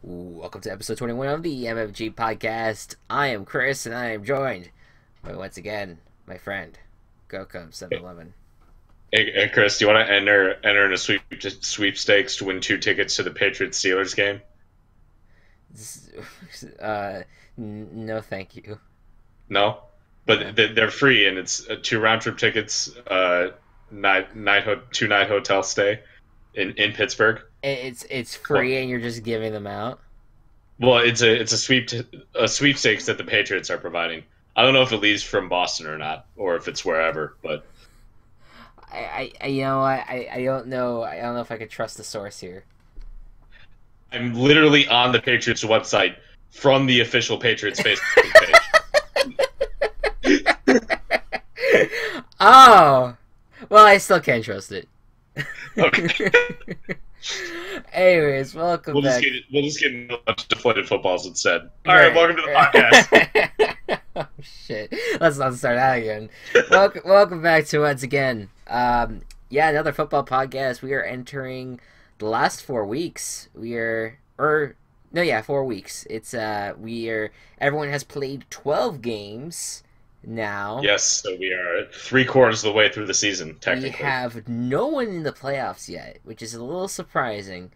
Welcome to episode 21 of the MMG podcast. I am Chris, and I am joined by, once again, my friend, Gocubs and I. Hey, Chris, do you want to enter in a sweepstakes to win 2 tickets to the Patriots Steelers game? No, thank you. No, No. but they're free, and it's 2 round trip tickets, two-night hotel stay in Pittsburgh. It's Well, free, and you're just giving them out. well, it's a sweepstakes that the Patriots are providing. I don't know if it leaves from Boston or not, or if it's wherever, but You know what? I don't know. I don't know if I could trust the source here. I'm literally on the Patriots website from the official Patriots Facebook page. Oh, well, I still can't trust it. Okay. Anyways, welcome We'll just back. get a bunch of deflated footballs instead. All Right. right, welcome to the podcast. Oh shit! Let's not start that again. Welcome back to once again. Another football podcast. We are entering the last 4 weeks. 4 weeks. It's everyone has played 12 games now. Yes, so we are 3/4 of the way through the season, We technically. have no one in the playoffs yet, which is a little surprising.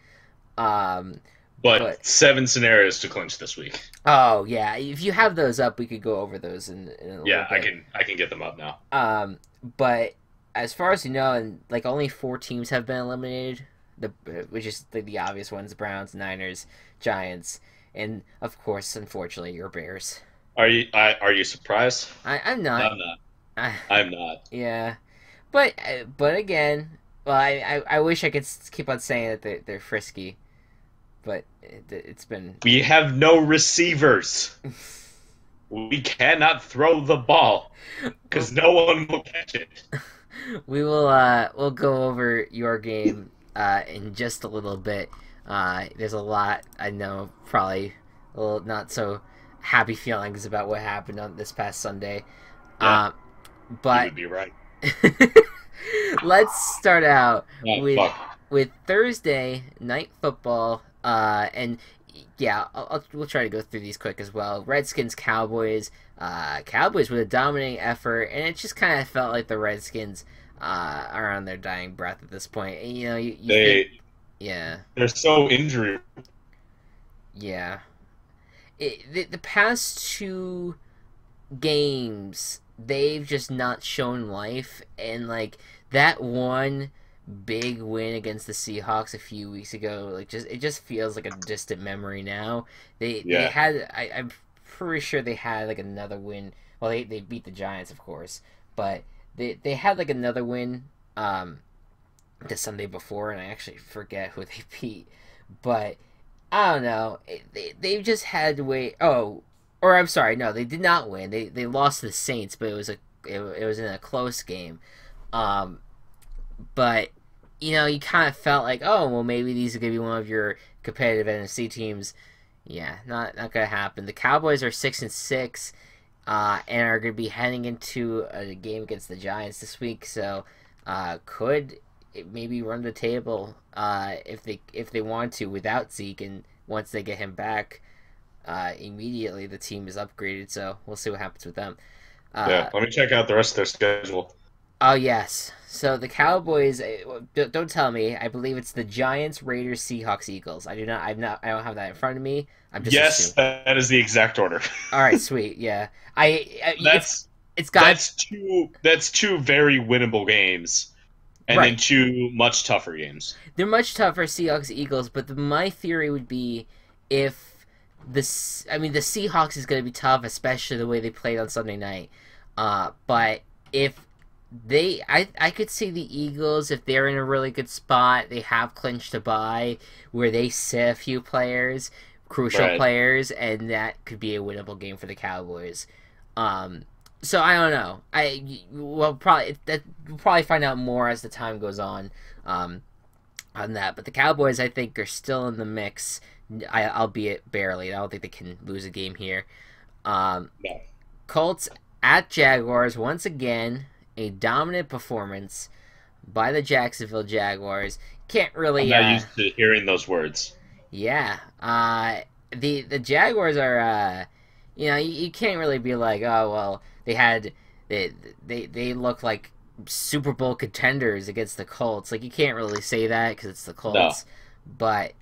Um, But but 7 scenarios to clinch this week. oh yeah, if you have those up, we could go over those in a little Yeah, I bit. can get them up now. But as far as you know, and like only 4 teams have been eliminated, which is the obvious ones: Browns, Niners, Giants, and of course, unfortunately, your Bears. Are you surprised? I'm No, not. I'm not. I, I'm not. yeah, but again, well, I wish I could keep on saying that they're frisky, but it's been. We have no receivers. We cannot throw the ball because no one will catch it. We'll go over your game in just a little bit. There's a lot I know, probably a little not so happy feelings about what happened on this past Sunday. Yeah, you But would be right. let's start out Oh, with fuck. Thursday night football. And yeah, we'll try to go through these quick as well. Redskins, Cowboys. Cowboys with a dominating effort, and it just kind of felt like the Redskins are on their dying breath at this point. And, you think, yeah, They're so injury. yeah. The past 2 games, they've just not shown life, and like that one big win against the Seahawks a few weeks ago, like it just feels like a distant memory now. They Yeah, had I'm pretty sure they had like another win. Well, they beat the Giants, of course, but they had like another win the Sunday before, and I actually forget who they beat, but I don't know. They've just had to wait. Oh, or I'm sorry, no, they did not win. They lost to the Saints, but it was in a close game. Um, but you kind of felt like, oh, well, maybe these are gonna be one of your competitive NFC teams. Yeah, not gonna happen. The Cowboys are 6-6, and are gonna be heading into a game against the Giants this week. So, could it maybe run the table if they want to without Zeke, and once they get him back, immediately the team is upgraded. So we'll see what happens with them. yeah. Uh, Let me check out the rest of their schedule. Oh yes. So the Cowboys. Don't tell me. I believe it's the Giants, Raiders, Seahawks, Eagles. I do not. I'm not. I don't have that in front of me. I'm just Yes, assuming. that is the exact order. All right. Sweet. Yeah. That's It's got that's two very winnable games, and then right. 2 much tougher games. They're much tougher, Seahawks, Eagles. But my theory would be if the Seahawks is going to be tough, especially the way they played on Sunday night. But if I could see the Eagles, if they're in a really good spot, they have clinched a bye where they sit a few players, crucial Right. players, and that could be a winnable game for the Cowboys. So I don't know. We'll probably find out more as the time goes on that. But the Cowboys, I think, are still in the mix, albeit barely. I don't think they can lose a game here. Um, No, Colts at Jaguars once again. A dominant performance by the Jacksonville Jaguars. Can't I'm really, not used to hearing those words. Yeah. The Jaguars are you can't really be like, oh well, they look like Super Bowl contenders against the Colts. Like you can't really say that because it's the No. Colts. But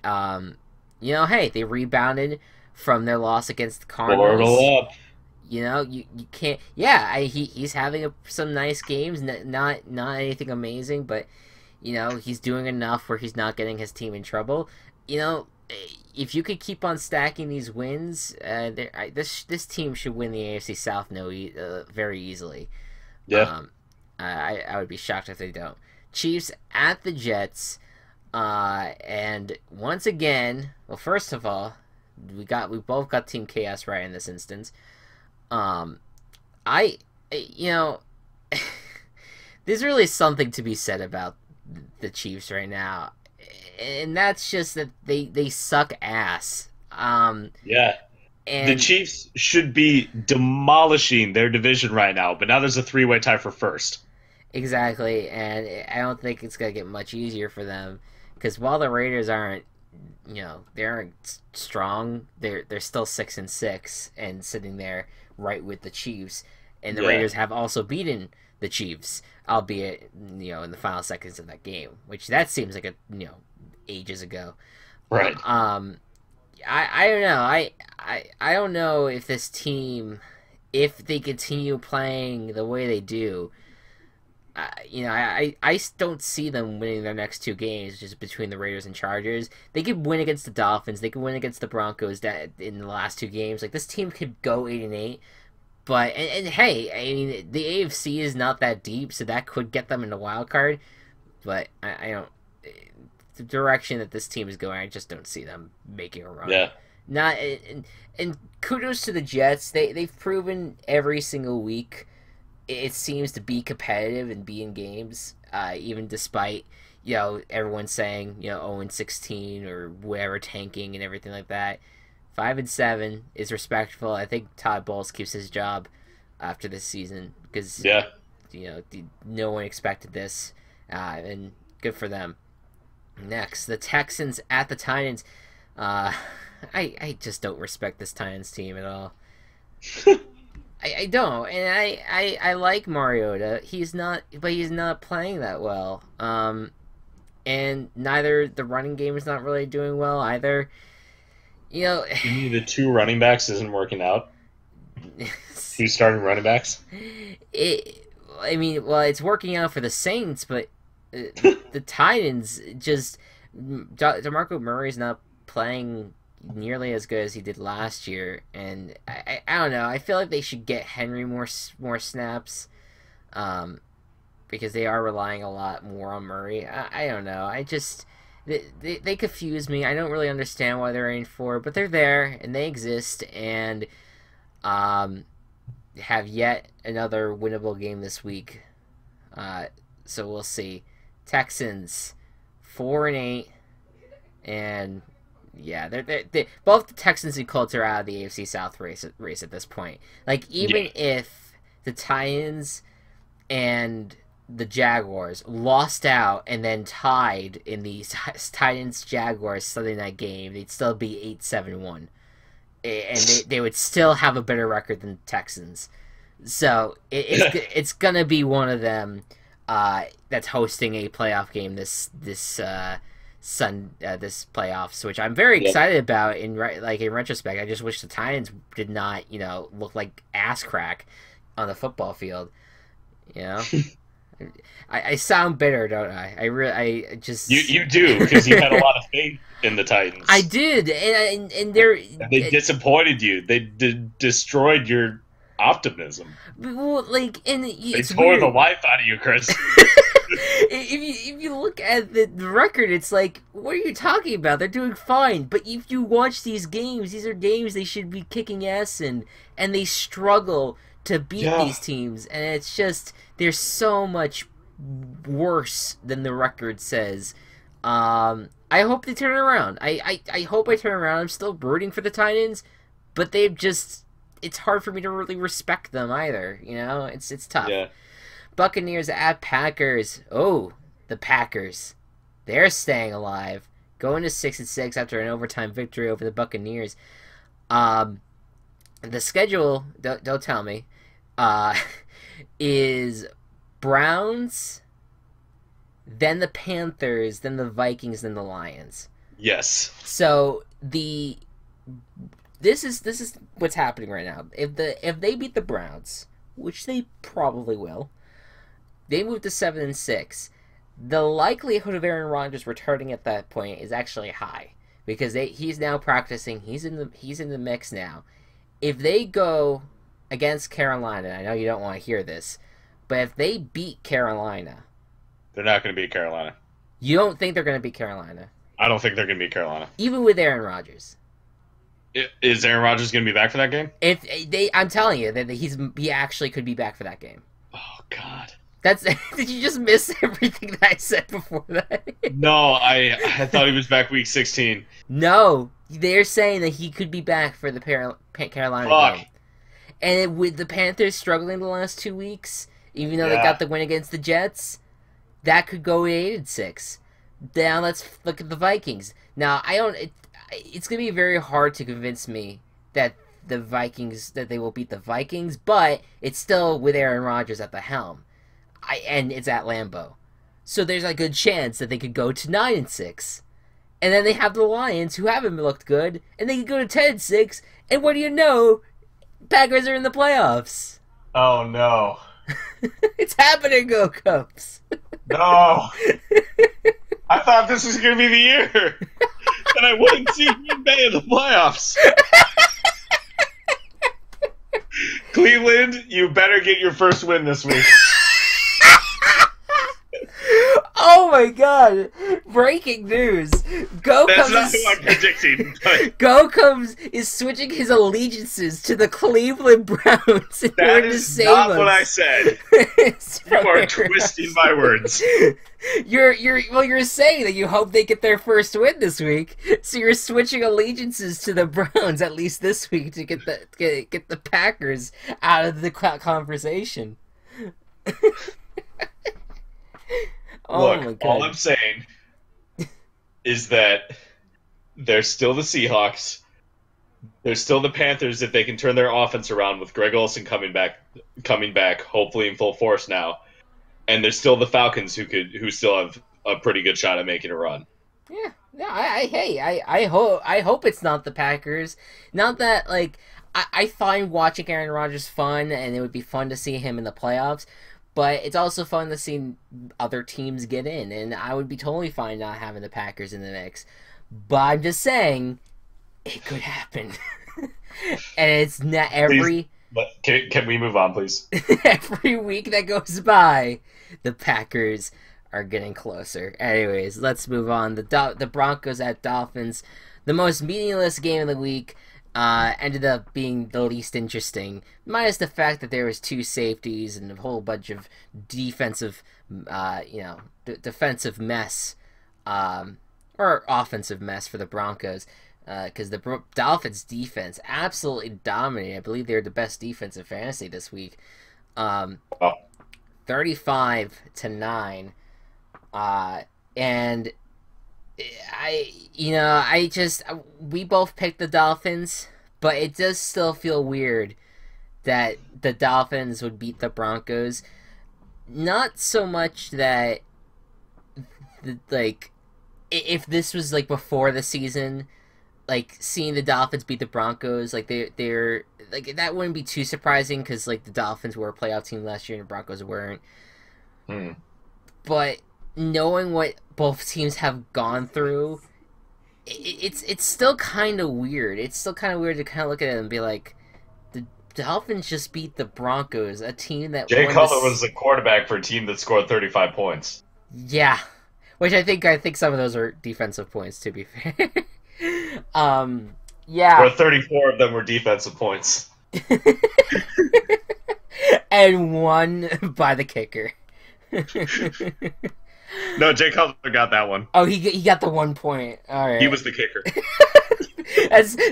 hey, they rebounded from their loss against the Cardinals. Portal up. You can't. Yeah, he's having some nice games. Not anything amazing, but he's doing enough where he's not getting his team in trouble. You know, if you could keep on stacking these wins, this team should win the AFC South very easily. Yeah. I would be shocked if they don't. Chiefs at the Jets, and once again, well, first of all, we both got Team Chaos right in this instance. I there's really something to be said about the Chiefs right now, and that's just that they suck ass. Yeah. And The Chiefs should be demolishing their division right now, but now there's a three-way tie for first. exactly, and I don't think it's gonna get much easier for them because while the Raiders aren't, they aren't strong. They're still 6-6 and sitting there right with the Chiefs, and the Yeah. Raiders have also beaten the Chiefs, albeit in the final seconds of that game, which that seems like ages ago. Right. I don't know. I don't know if this team, if they continue playing the way they do, I don't see them winning their next two games just between the Raiders and Chargers. They could win against the Dolphins. They could win against the Broncos that in the last two games. Like this team could go 8-8. But and hey, I mean the AFC is not that deep, so that could get them in the wild card. But I don't. The direction that this team is going, I just don't see them making a run. Yeah. Not and kudos to the Jets. They've proven every single week it seems to be competitive and be in games, even despite everyone saying 0-16 or whatever, tanking and everything like that. 5-7 is respectful. I think Todd Bowles keeps his job after this season because Yeah. no one expected this, and good for them. Next, the Texans at the Titans. I just don't respect this Titans team at all. I don't, and I like Mariota. He's not playing that well. And neither the running game is not really doing well either. The two running backs isn't working out. Two starting running backs. It's working out for the Saints, but the Titans just DeMarco Murray's not playing nearly as good as he did last year, and I don't know. I feel like they should get Henry more snaps, because they are relying a lot more on Murray. I don't know. I just they confuse me. I don't really understand why they're in for, but they're there and they exist, and have yet another winnable game this week. So we'll see. Texans 4-8, and yeah, they both the Texans and Colts are out of the AFC South race at this point. Like even if the Titans and the Jaguars lost out and then tied in the Titans Jaguars Sunday night game, they'd still be 8-7-1, and they would still have a better record than the Texans. So it's gonna be one of them that's hosting a playoff game this playoffs, which I'm very excited about. In retrospect, I just wish the Titans did not look like ass crack on the football field. I sound bitter, don't I? I just you do, because you had a lot of faith in the Titans. I did, and they disappointed you. They destroyed your optimism. Well, they tore the life out of you, Chris. If you look at the record, it's like, what are you talking about? They're doing fine. But if you watch these games, these are games they should be kicking ass in, and they struggle to beat these teams. And it's just, they're so much worse than the record says. I hope they turn around. I hope I turn around. I'm still rooting for the Titans, but they've just, it's hard for me to really respect them either. It's tough. Yeah. Buccaneers at Packers. Oh, the Packers. They're staying alive. going to 6-6 after an overtime victory over the Buccaneers. The schedule, don't tell me, is Browns, then the Panthers, then the Vikings, then the Lions. Yes. So this is what's happening right now. If they beat the Browns, which they probably will, they move to 7-6. The likelihood of Aaron Rodgers returning at that point is actually high because he's now practicing. He's in the mix now. If they go against Carolina, I know you don't want to hear this, but if they beat Carolina, they're not going to beat Carolina. You don't think they're going to beat Carolina? I don't think they're going to beat Carolina, even with Aaron Rodgers. Is Aaron Rodgers going to be back for that game? I'm telling you that he actually could be back for that game. Oh God. Did you just miss everything that I said before that? No, I thought he was back week 16. No, they're saying that he could be back for the Carolina game. And with the Panthers struggling the last 2 weeks, even though they got the win against the Jets, that could go 8-6. Now let's look at the Vikings. Now it's gonna be very hard to convince me that they will beat the Vikings, but it's still with Aaron Rodgers at the helm. And it's at Lambeau. So there's a good chance that they could go to 9-6. And then they have the Lions, who haven't looked good, and they could go to 10-6, and what do you know? Packers are in the playoffs. Oh, no. It's happening, Gocubs. No. I thought this was going to be the year that I wouldn't see Green Bay in the playoffs. Cleveland, you better get your first win this week. Oh my God! Breaking news! That's not who I'm predicting. But Gocubs is switching his allegiances to the Cleveland Browns in order to save us. That is not what I said. You are twisting my words. You're saying that you hope they get their first win this week, so you're switching allegiances to the Browns at least this week to get the Packers out of the conversation. Look, all I'm saying is that they're still the Seahawks. They're still the Panthers if they can turn their offense around with Greg Olsen coming back, hopefully in full force now. And they're still the Falcons who still have a pretty good shot at making a run. Yeah, no, I hope it's not the Packers. Not that I find watching Aaron Rodgers fun, and it would be fun to see him in the playoffs. But it's also fun to see other teams get in, and I would be totally fine not having the Packers in the mix. But I'm just saying, it could happen. And it's not every... Can we move on, please? Every week that goes by, the Packers are getting closer. Anyways, let's move on. The Broncos at Dolphins. The most meaningless game of the week. Ended up being the least interesting, minus the fact that there was 2 safeties and a whole bunch of defensive, defensive mess, or offensive mess for the Broncos, because the Dolphins' defense absolutely dominated. I believe they're the best defense in fantasy this week, 35-9, and we both picked the Dolphins, but it does still feel weird that the Dolphins would beat the Broncos. Not so much that, if this was, before the season, seeing the Dolphins beat the Broncos, they're that wouldn't be too surprising, because, the Dolphins were a playoff team last year and the Broncos weren't. But knowing what both teams have gone through, it's still kind of weird. It's still kind of weird to kind of look at it and be like, the Dolphins just beat the Broncos, a team that Jay Cutler was the quarterback for a team that scored 35 points. Yeah, which I think some of those are defensive points, to be fair. Yeah. Or 34 of them were defensive points. And one by the kicker. No, Jay Cutler got that one. Oh, he got the 1 point. All right. He was the kicker.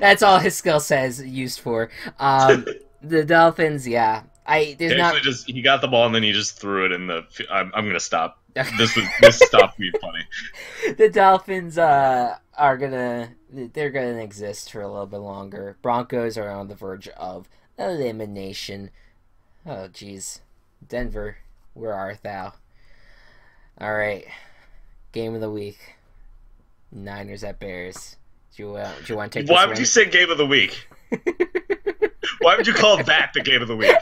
that's all his skill set is used for. The Dolphins, yeah. He got the ball and then he just threw it in the. I'm gonna stop. This stopped being funny. The Dolphins they're gonna exist for a little bit longer. Broncos are on the verge of elimination. Oh jeez, Denver, where art thou? All right, game of the week: Niners at Bears. Do you want to take? Why would you say game of the week? Why would you call that the game of the week?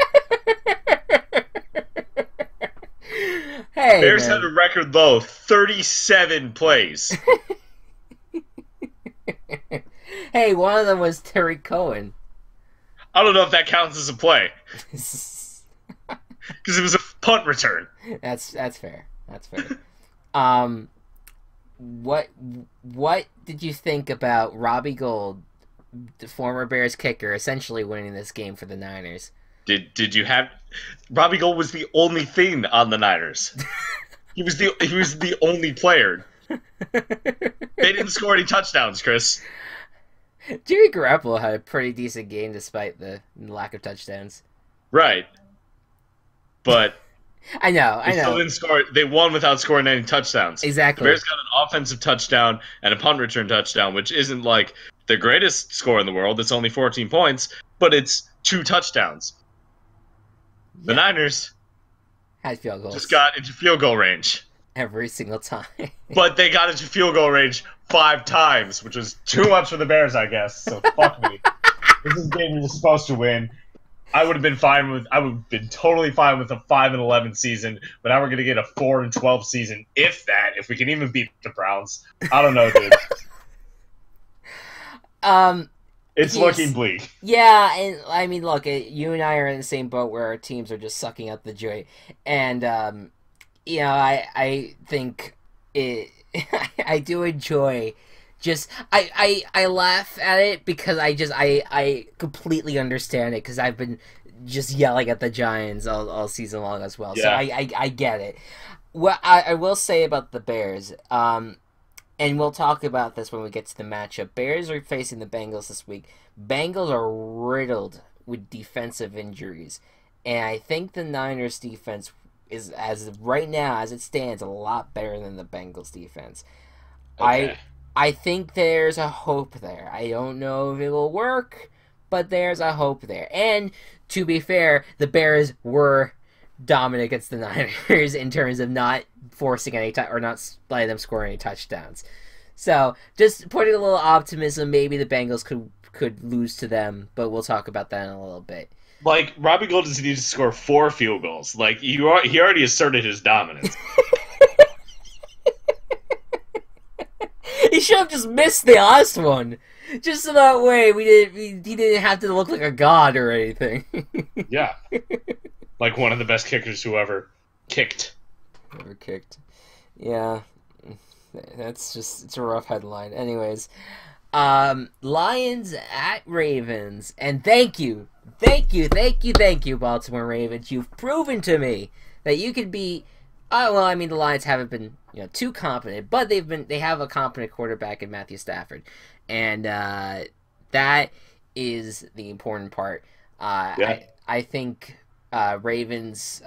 Hey, Bears man. had a record low 37 plays. Hey, one of them was Terry Cohen. I don't know if that counts as a play. Because it was a punt return. That's fair. That's fair. What did you think about Robbie Gould, the former Bears kicker, essentially winning this game for the Niners? Did you have Robbie Gould was the only thing on the Niners. He was the only player. They didn't score any touchdowns, Chris. Jimmy Garoppolo had a pretty decent game despite the lack of touchdowns. Right. But I know. Still didn't score. They won without scoring any touchdowns. Exactly. The Bears got an offensive touchdown and a punt return touchdown, which isn't like the greatest score in the world. It's only 14 points, but it's 2 touchdowns. The Niners had field goals. Just got into field goal range. Every single time. But they got into field goal range 5 times, which was too much for the Bears, I guess. So fuck me. This is a game we were supposed to win. I would have been totally fine with a 5-11 season, but now we're gonna get a 4-12 season, if we can even beat the Browns. I don't know, dude. It's looking bleak. Yeah, and I mean, look, you and I are in the same boat where our teams are just sucking up the joy, and I think it. I do enjoy. I laugh at it because I completely understand it because I've been just yelling at the Giants all season long as well. Yeah. So I get it. What I will say about the Bears, and we'll talk about this when we get to the matchup. Bears are facing the Bengals this week. Bengals are riddled with defensive injuries, and I think the Niners defense is, as right now as it stands, a lot better than the Bengals defense. Okay. I think there's a hope there. I don't know if it will work, but there's a hope there. And to be fair, the Bears were dominant against the Niners in terms of not forcing any or not letting them score any touchdowns. So just putting a little optimism, maybe the Bengals could lose to them, but we'll talk about that in a little bit. Like, Robbie Gould doesn't need to score 4 field goals. Like, he already asserted his dominance. He should have just missed the last one, just so that way he didn't have to look like a god or anything. Yeah, like one of the best kickers who ever kicked. Yeah, it's a rough headline. Anyways, Lions at Ravens, and thank you, Baltimore Ravens. You've proven to me that you could be. The Lions haven't been too competent, but they have a competent quarterback in Matthew Stafford, and that is the important part. I think Ravens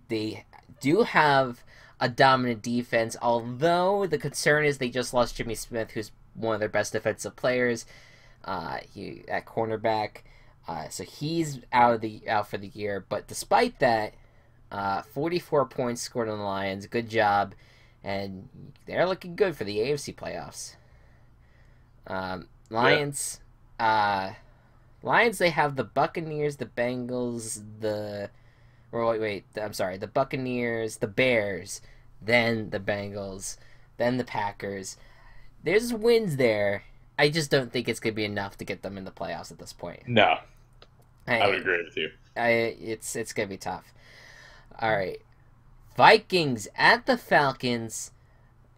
they do have a dominant defense, although the concern is they just lost Jimmy Smith, who's one of their best defensive players. He at cornerback, so he's out for the year. But despite that, 44 points scored on the Lions. Good job. And they're looking good for the AFC playoffs. Lions, they have the Buccaneers, the Bengals, the Buccaneers, the Bears, then the Bengals, then the Packers. There's wins there. I just don't think it's going to be enough to get them in the playoffs at this point. No. I would agree with you. It's going to be tough. All right, Vikings at the Falcons.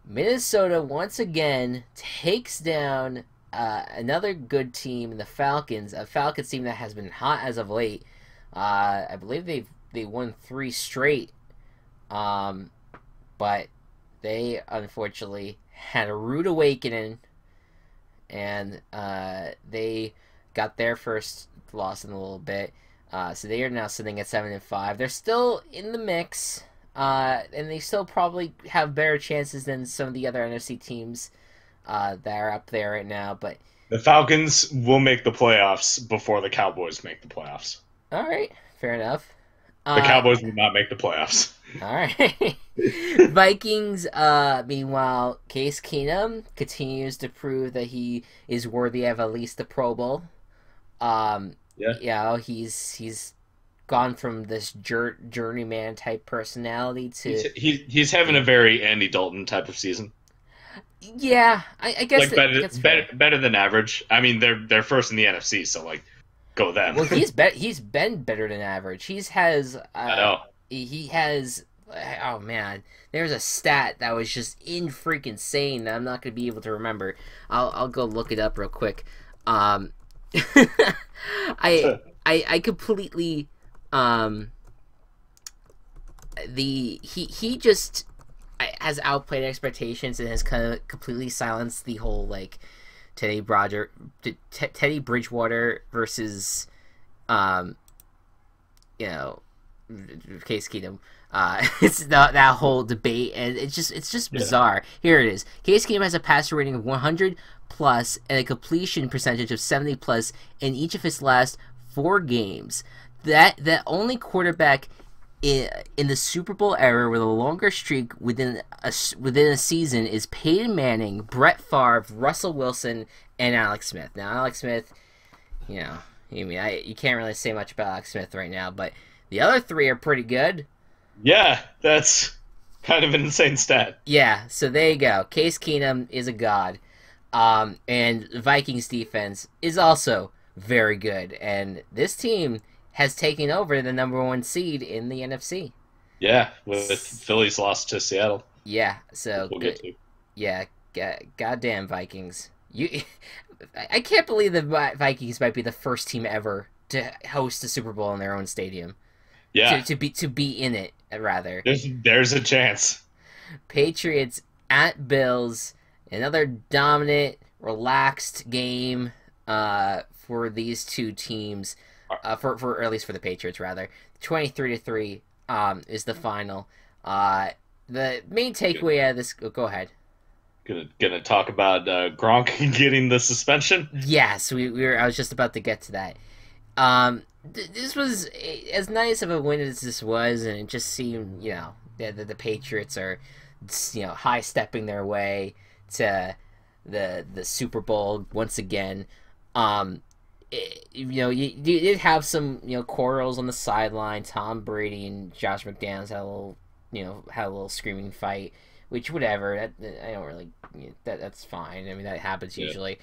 Minnesota once again takes down another good team, the Falcons. A Falcons team that has been hot as of late. I believe they won 3 straight, but they unfortunately had a rude awakening, and they got their first loss in a little bit. So they are now sitting at 7-5. They're still in the mix. and they still probably have better chances than some of the other NFC teams that are up there right now. But the Falcons will make the playoffs before the Cowboys make the playoffs. All right, fair enough. The Cowboys will not make the playoffs. All right. Vikings, meanwhile, Case Keenum continues to prove that he is worthy of at least the Pro Bowl. He's gone from this journeyman type personality to he's having a very Andy Dalton type of season. Yeah, I guess better than average. I mean, they're first in the NFC, so like, go them. Well, he's been better than average. He has. Oh man, there's a stat that was just freaking insane that I'm not gonna be able to remember. I'll go look it up real quick. I completely he just has outplayed expectations and has kind of completely silenced the whole like Teddy Bridgewater versus Case Keenum. It's that whole debate, and it's just bizarre. Here it is. Case Keenum has a passer rating of 100 plus and a completion percentage of 70 plus in each of his last 4 games. That only quarterback in the Super Bowl era with a longer streak within a season is Peyton Manning, Brett Favre, Russell Wilson, and Alex Smith. Now, Alex Smith, you can't really say much about Alex Smith right now, but the other 3 are pretty good. Yeah, that's kind of an insane stat. Yeah, so there you go. Case Keenum is a god. And the Vikings defense is also very good. And this team has taken over the number 1 seed in the NFC. Yeah, with Philly's loss to Seattle. Yeah, so we'll get to. Yeah, goddamn Vikings. I can't believe the Vikings might be the first team ever to host a Super Bowl in their own stadium. Yeah, to be in it rather. There's a chance. Patriots at Bills, another dominant, relaxed game for these two teams. Or at least for the Patriots rather. 23-3 is the final. The main takeaway out of this. Go ahead. Gonna talk about Gronk getting the suspension. Yes, I was just about to get to that. This was as nice of a win as this was, and it just seemed, that the Patriots are, high stepping their way to the Super Bowl once again. You did have some quarrels on the sideline. Tom Brady and Josh McDaniels had a little screaming fight, which whatever. I don't really that's fine. I mean, that happens usually.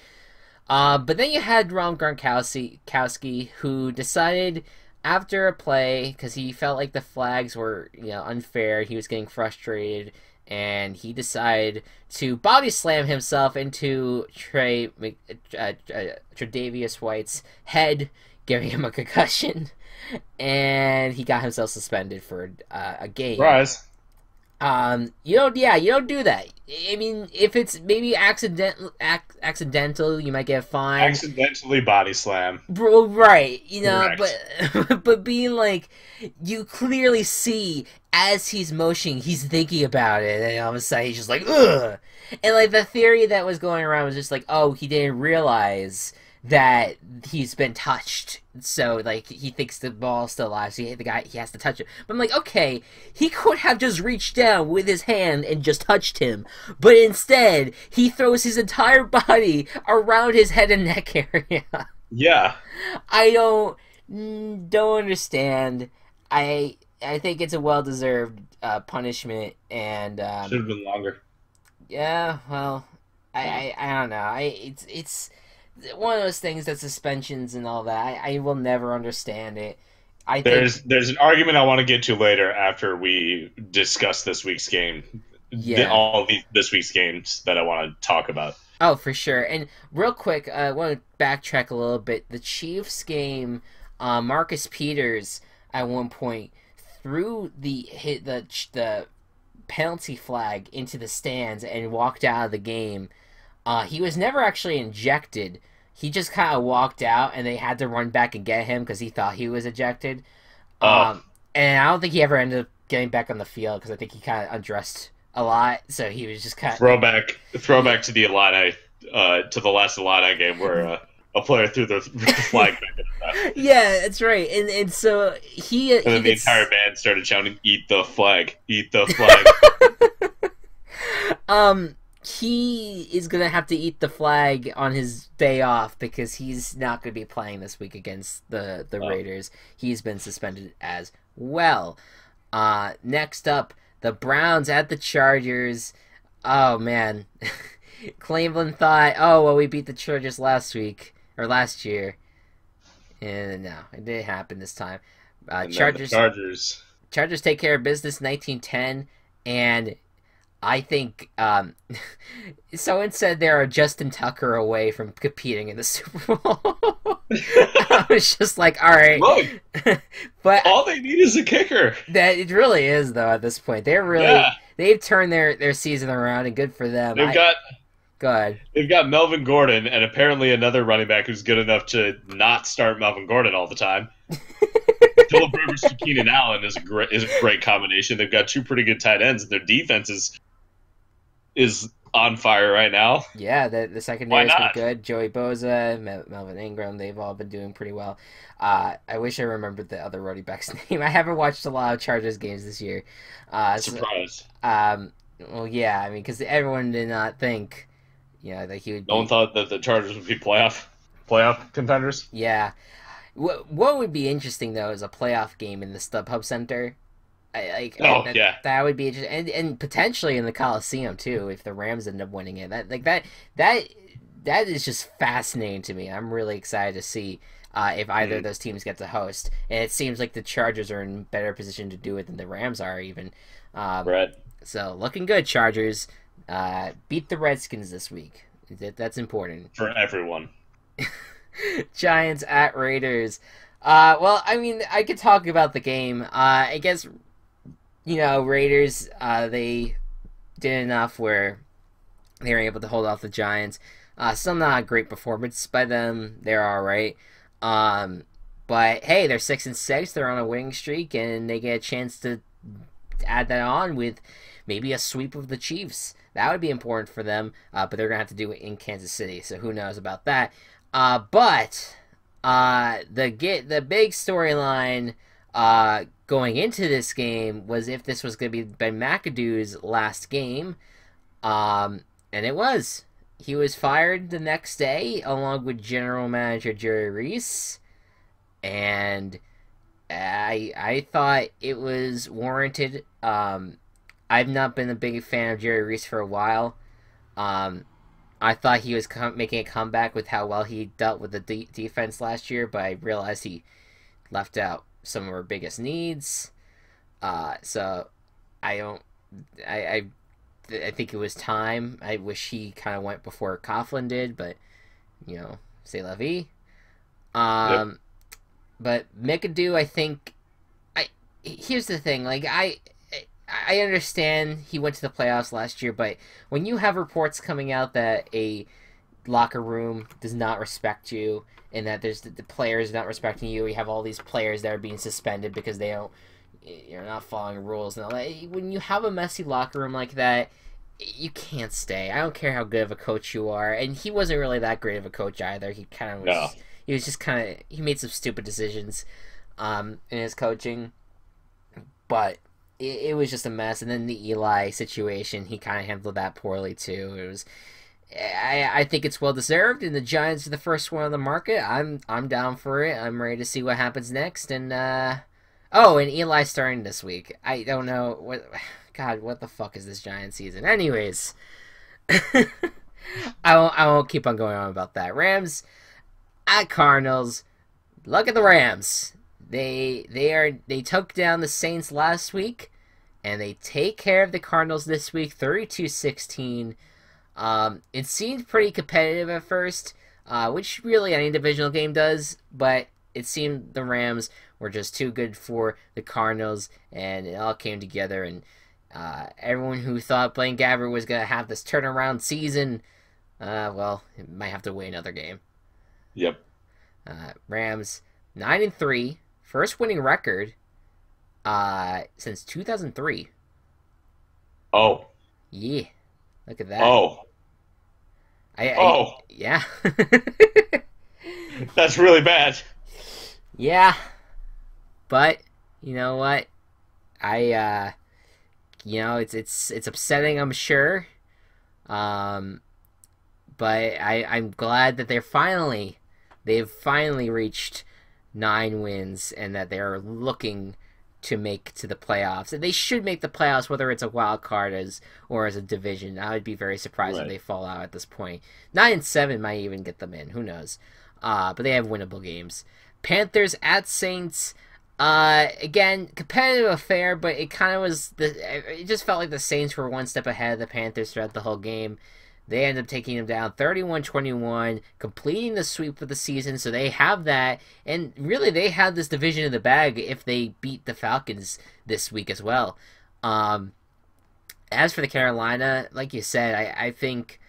But then you had Ron Gronkowski, who decided after a play, because he felt like the flags were unfair, he was getting frustrated, and he decided to body slam himself into Tre'Davious White's head, giving him a concussion, and he got himself suspended for a game. Surprise. You don't do that. I mean, if it's maybe accidental, you might get a fine. Accidentally body slam. Bro, right? But being like, you clearly see as he's motioning, he's thinking about it, and all of a sudden he's just like, ugh. And like the theory that was going around was just like, oh, he didn't realize that he's been touched, so like he thinks the ball's still alive, so he has to touch it. But I'm like, okay, he could have just reached down with his hand and just touched him, but instead he throws his entire body around his head and neck area. Yeah, I don't understand. I think it's a well-deserved punishment, and should have been longer. Yeah, well, I don't know. It's one of those things that suspensions and all that. I will never understand it. There's an argument I want to get to later after we discuss this week's game. Yeah, this week's games that I want to talk about. Oh, for sure. And real quick, I want to backtrack a little bit. The Chiefs game, Marcus Peters at one point threw the penalty flag into the stands and walked out of the game. He was never actually ejected. He just kind of walked out, and they had to run back and get him because he thought he was ejected. And I don't think he ever ended up getting back on the field because I think he kind of undressed a lot, so he was just kind of throwback to the Illini, to the last Illini game where a player threw the flag back at him. Yeah, that's right, and so and then the entire band started shouting, "Eat the flag! Eat the flag!" He is gonna have to eat the flag on his day off because he's not gonna be playing this week against the Raiders. He's been suspended as well. Next up, the Browns at the Chargers. Oh man, Cleveland thought, oh well, we beat the Chargers last year, and no, it didn't happen this time. Chargers take care of business 19-10, and I think someone said they're a Justin Tucker away from competing in the Super Bowl. I was just like, all right. But all they need is a kicker. That it really is, though, at this point. They've turned their season around, and good for them. They've got Melvin Gordon and apparently another running back who's good enough to not start Melvin Gordon all the time. Philip Rivers to Keenan Allen is a great combination. They've got two pretty good tight ends, and their defense is on fire right now. Yeah, the secondary has been good. Joey Bosa, Melvin Ingram, they've all been doing pretty well. I wish I remembered the other running back's name. I haven't watched a lot of Chargers games this year. Surprise. Well, yeah, I mean, because everyone did not think, that he would. No one thought that the Chargers would be playoff contenders. Yeah. What would be interesting though is a playoff game in the StubHub Center. That would be interesting, and potentially in the Coliseum too if the Rams end up winning it. That is just fascinating to me. I'm really excited to see if either of those teams get to host, and it seems like the Chargers are in better position to do it than the Rams are even. Right. So looking good, Chargers. Beat the Redskins this week. That's important for everyone. Giants at Raiders. Well, I mean, I could talk about the game. I guess, Raiders, they did enough where they were able to hold off the Giants. Still not a great performance by them. They're all right. But, hey, they're 6-6. They're on a winning streak, and they get a chance to add that on with maybe a sweep of the Chiefs. That would be important for them, but they're going to have to do it in Kansas City, so who knows about that. But the big storyline going into this game was if this was going to be Ben McAdoo's last game, and it was. He was fired the next day along with General Manager Jerry Reese, and I thought it was warranted. I've not been a big fan of Jerry Reese for a while. I thought he was making a comeback with how well he dealt with the defense last year, but I realized he left out some of our biggest needs. So I think it was time. I wish he kind of went before Coughlin did, but c'est la vie. But McAdoo, I think, here's the thing. Like I understand he went to the playoffs last year, but when you have reports coming out that a locker room does not respect you and that there's the players not respecting you, you have all these players that are being suspended because you're not following rules and all that. When you have a messy locker room like that, you can't stay. I don't care how good of a coach you are, and he wasn't really that great of a coach either. He kind of was. No. He was just he made some stupid decisions in his coaching, but it was just a mess. And then the Eli situation, he kind of handled that poorly too. It was, I think it's well deserved, and the Giants are the first one on the market. I'm down for it. I'm ready to see what happens next. And and Eli's starting this week. I don't know what the fuck is this Giant season? Anyways, I won't keep on going on about that. Rams at Cardinals. Look at the Rams. They took down the Saints last week, and they take care of the Cardinals this week, 32-16. It seemed pretty competitive at first, which really any divisional game does, but it seemed the Rams were just too good for the Cardinals, and it all came together, and everyone who thought Blaine Gabbert was going to have this turnaround season, it might have to wait another game. Yep. Rams 9-3. First winning record since 2003. Oh. Yeah, look at that. Oh. Yeah. That's really bad. Yeah, but you know what? It's upsetting, I'm sure. Um, but I'm glad that they've finally reached 9 wins and that they're looking to make to the playoffs. And they should make the playoffs, whether it's a wild card or as a division. I would be very surprised if they fall out at this point. 9-7 might even get them in. Who knows? But they have winnable games. Panthers at Saints. Again, competitive affair, but it kind of was it just felt like the Saints were one step ahead of the Panthers throughout the whole game. They ended up taking them down 31-21, completing the sweep of the season, so they have that. And really, they have this division in the bag if they beat the Falcons this week as well. As for the Carolina, like you said, I think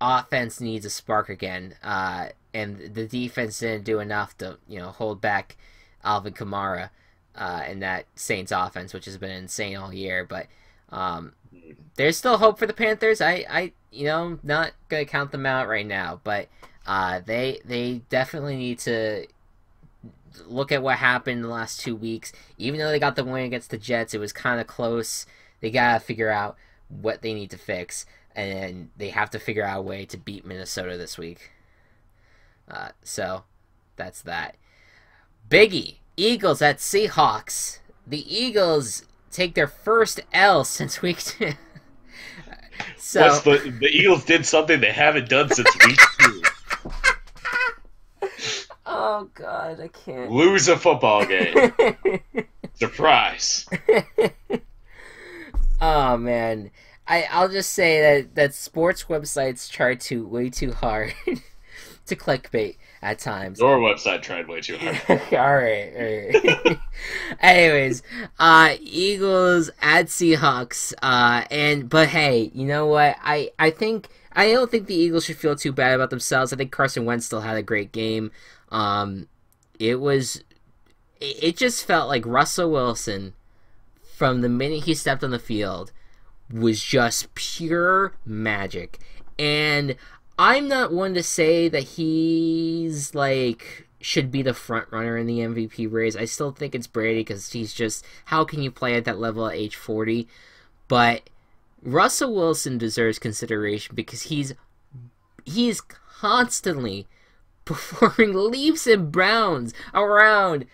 offense needs a spark again. And the defense didn't do enough to, hold back Alvin Kamara in that Saints offense, which has been insane all year. But there's still hope for the Panthers. Not gonna count them out right now, but they definitely need to look at what happened in the last 2 weeks. Even though they got the win against the Jets, it was kind of close. They gotta figure out what they need to fix, and they have to figure out a way to beat Minnesota this week. So that's that. Biggie, Eagles at Seahawks. The Eagles take their first L since week 2. So the Eagles did something they haven't done since week 2. Oh God, I can't lose a football game. Surprise. Oh man, I'll just say that sports websites try way too hard to clickbait at times. Your website tried way too hard. all right. Anyways, Eagles at Seahawks. But hey, you know what? I don't think the Eagles should feel too bad about themselves. I think Carson Wentz still had a great game. It just felt like Russell Wilson, from the minute he stepped on the field, was just pure magic. And I'm not one to say that he's should be the front runner in the MVP race. I still think it's Brady because he's just, how can you play at that level at age 40? But Russell Wilson deserves consideration because he's constantly performing leaps and bounds around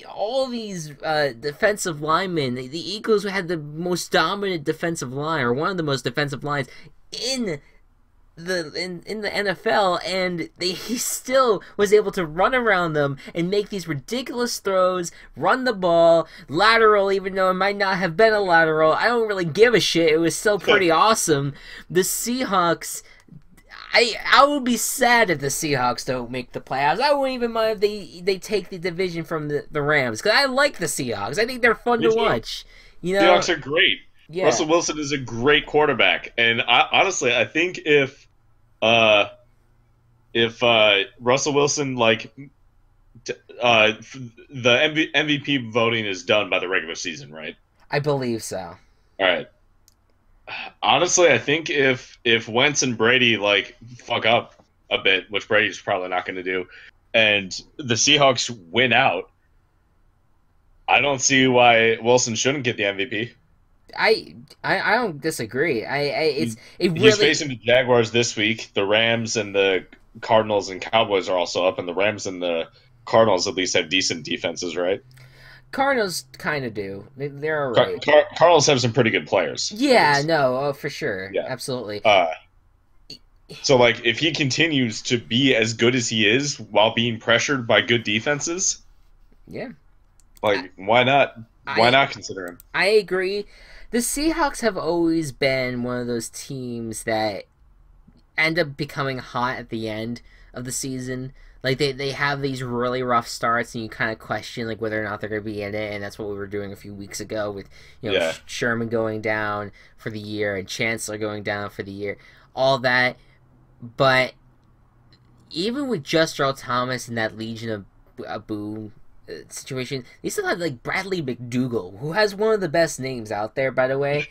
all these defensive linemen. The Eagles had the most dominant defensive line, or one of the most defensive lines in the NFL, and he still was able to run around them and make these ridiculous throws, run the ball, lateral, even though it might not have been a lateral. I don't really give a shit. It was still pretty awesome. The Seahawks, I would be sad if the Seahawks don't make the playoffs. I wouldn't even mind if they take the division from the Rams, because I like the Seahawks. I think they're fun to watch. Seahawks are great. Yeah. Russell Wilson is a great quarterback, and honestly, I think if Russell Wilson, the MVP voting is done by the regular season, right? I believe so. All right. Honestly, I think if Wentz and Brady fuck up a bit, which Brady's probably not going to do, and the Seahawks win out, I don't see why Wilson shouldn't get the MVP. I don't disagree. He's facing the Jaguars this week. The Rams and the Cardinals and Cowboys are also up, and the Rams and the Cardinals at least have decent defenses, right? Cardinals kind of do. They're all right. Cardinals have some pretty good players. Yeah, for sure. Yeah. Absolutely. So, if he continues to be as good as he is while being pressured by good defenses, yeah, why not? Why not consider him? I agree. The Seahawks have always been one of those teams that end up becoming hot at the end of the season. They have these really rough starts, and you kind of question whether or not they're going to be in it, and that's what we were doing a few weeks ago with Sherman going down for the year and Chancellor going down for the year, all that. But even with just Earl Thomas and that Legion of Abu situation. They still had like Bradley McDougal, who has one of the best names out there, by the way.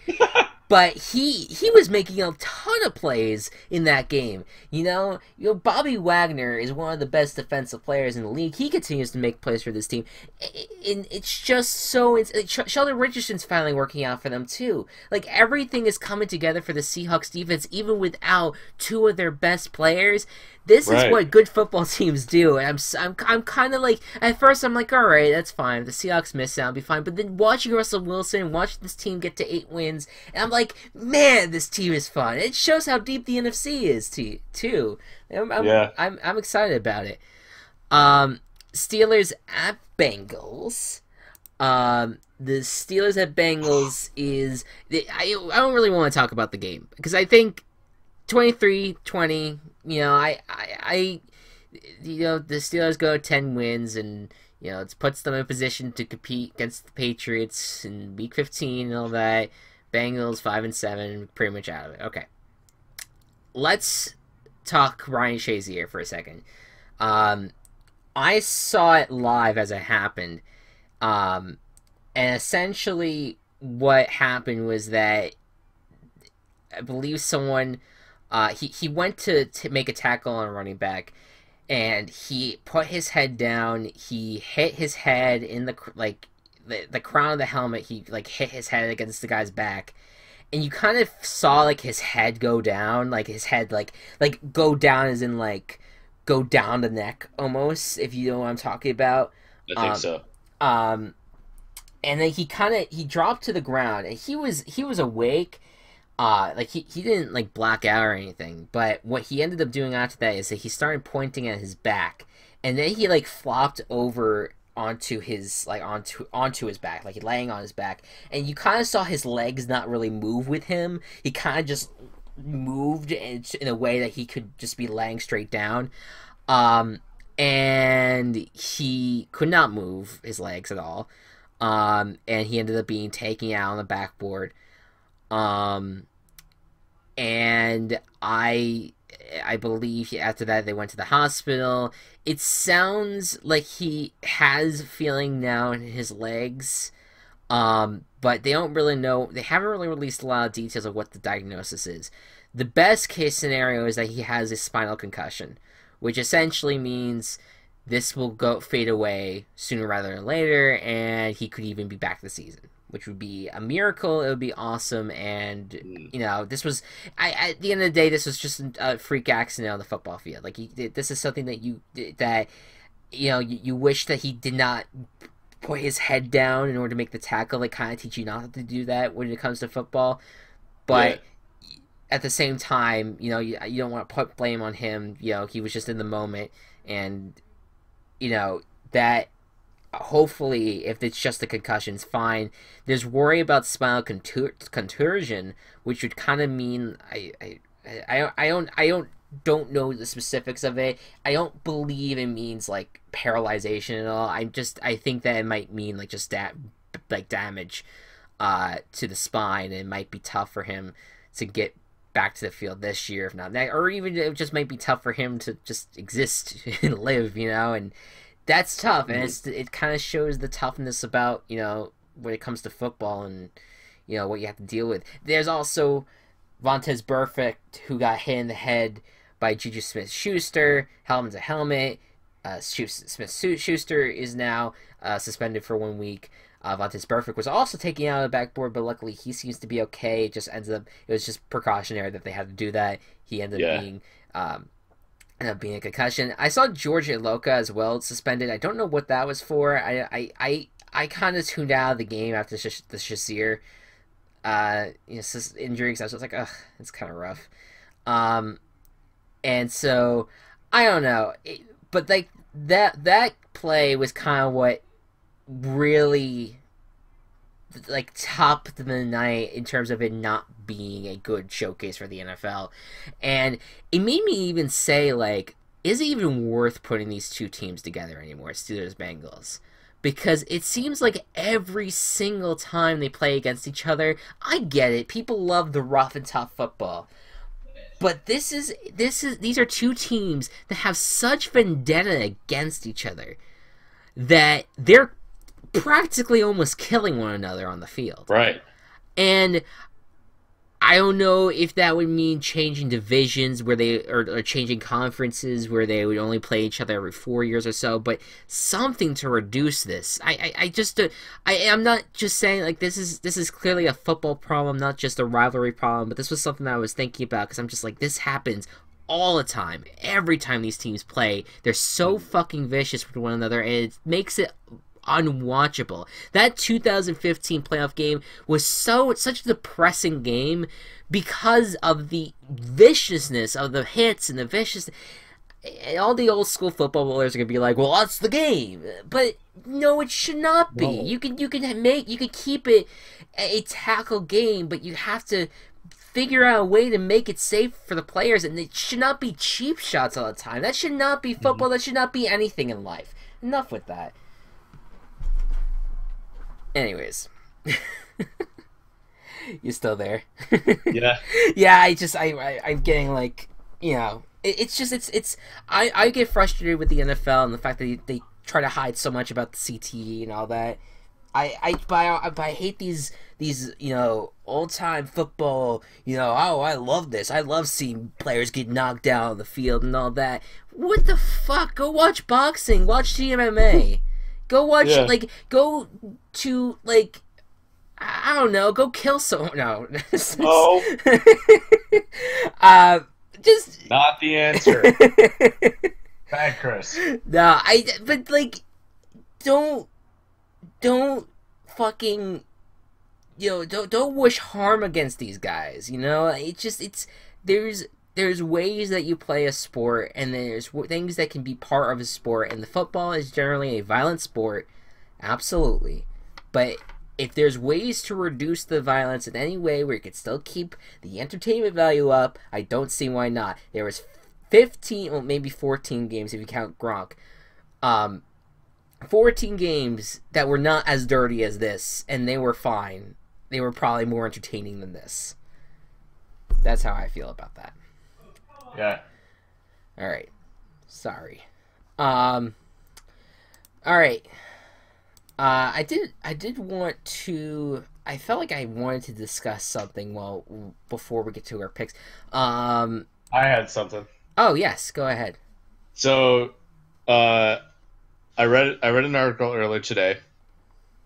But he was making a ton of plays in that game. Bobby Wagner is one of the best defensive players in the league. He continues to make plays for this team. And it's just so... Sheldon Richardson's finally working out for them, too. Like, everything is coming together for the Seahawks defense, even without two of their best players. This is what good football teams do, and I'm kind of like, at first I'm like, all right, that's fine. The Seahawks miss out, I'll be fine. But then watching Russell Wilson, watching this team get to 8 wins, and I'm like, man, this team is fun. It shows how deep the NFC is too. I'm excited about it. Steelers at Bengals. The Steelers at Bengals is I don't really want to talk about the game because I think 23-20. The Steelers go 10 wins, and it puts them in position to compete against the Patriots in Week 15 and all that. Bengals 5-7, pretty much out of it. Okay, let's talk Ryan Shazier for a second. I saw it live as it happened, and essentially what happened was that I believe someone. He went to make a tackle on a running back, and he put his head down. He hit his head in the crown of the helmet. He hit his head against the guy's back, and you kind of saw his head go down, his head go down as in go down the neck almost. If you know what I'm talking about. I think so. And then he dropped to the ground, and he was awake. He didn't black out or anything, but what he ended up doing after that is that he started pointing at his back, and then he flopped over onto his onto his back, he laying on his back, and you kind of saw his legs not really move with him. He kind of just moved in a way that he could just be laying straight down, and he could not move his legs at all, and he ended up being taken out on the backboard. And I believe after that they went to the hospital. It sounds like he has feeling now in his legs, but they don't really know. They haven't really released a lot of details of what the diagnosis is. The best case scenario is that he has a spinal concussion, which essentially means this will fade away sooner rather than later, and he could even be back this season, which would be a miracle. It would be awesome, and this was at the end of the day, this was just a freak accident on the football field. This is something that you wish that he did not put his head down in order to make the tackle. They kind of teach you not to do that when it comes to football, but at the same time, you don't want to put blame on him. He was just in the moment, and that. Hopefully, if it's just a concussion, it's fine. There's worry about spinal contusion, which would kind of mean I don't know the specifics of it. I don't believe it means paralyzation at all. I think that it might mean just damage to the spine, and it might be tough for him to get back to the field this year, if not next, or even it just might be tough for him to just exist and live, and that's tough, and it kind of shows the toughness about, when it comes to football and, what you have to deal with. There's also Vontaze Burfict, who got hit in the head by Juju Smith-Schuster, helmet to helmet. Smith-Schuster is now suspended for 1 week. Vontaze Burfict was also taken out of the backboard, but luckily he seems to be okay. It was just precautionary that they had to do that. He ended up being a concussion. I saw George Iloka as well suspended. I don't know what that was for. I kind of tuned out of the game after the Shazier injury, because I was just like, ugh, it's kind of rough. And so I don't know, but that play was kind of what really topped the night in terms of it not being a good showcase for the NFL. And it made me even say, is it even worth putting these two teams together anymore, Steelers-Bengals? Because it seems like every single time they play against each other, I get it, people love the rough and tough football. But these are two teams that have such vendetta against each other. that they're practically almost killing one another on the field. Right. And I don't know if that would mean changing divisions where they or changing conferences where they would only play each other every 4 years or so, but something to reduce this. I'm not just saying like this is clearly a football problem, not just a rivalry problem, but this was something that I was thinking about because I'm just like, this happens all the time. Every time these teams play, they're so fucking vicious with one another, and it makes it unwatchable. That 2015 playoff game was such a depressing game because of the viciousness of the hits and the viciousness. And all the old school football players are gonna be like, "Well, that's the game," but no, it should not be. No. You can keep it a tackle game, but you have to figure out a way to make it safe for the players, and it should not be cheap shots all the time. That should not be football. That should not be anything in life. Enough with that. Anyways. You still there? Yeah. Yeah, I'm getting like, I get frustrated with the NFL and the fact that they try to hide so much about the CTE and all that. But I hate these old time football, I love this. I love seeing players get knocked down on the field and all that. What the fuck? Go watch boxing, watch TMMA. Go watch go to I don't know, go kill someone. No. No. Just not the answer. Bad Chris. No, but don't fucking don't wish harm against these guys, there's ways that you play a sport, and there's things that can be part of a sport, and the football is generally a violent sport, absolutely, but if there's ways to reduce the violence in any way where you can still keep the entertainment value up, I don't see why not. There was 15, well maybe 14 games if you count Gronk, 14 games that were not as dirty as this, and they were fine. They were probably more entertaining than this. That's how I feel about that. Yeah. Alright. Sorry. Alright. I did want to... I felt like I wanted to discuss something before we get to our picks. I had something. Oh, yes. Go ahead. So, I read an article earlier today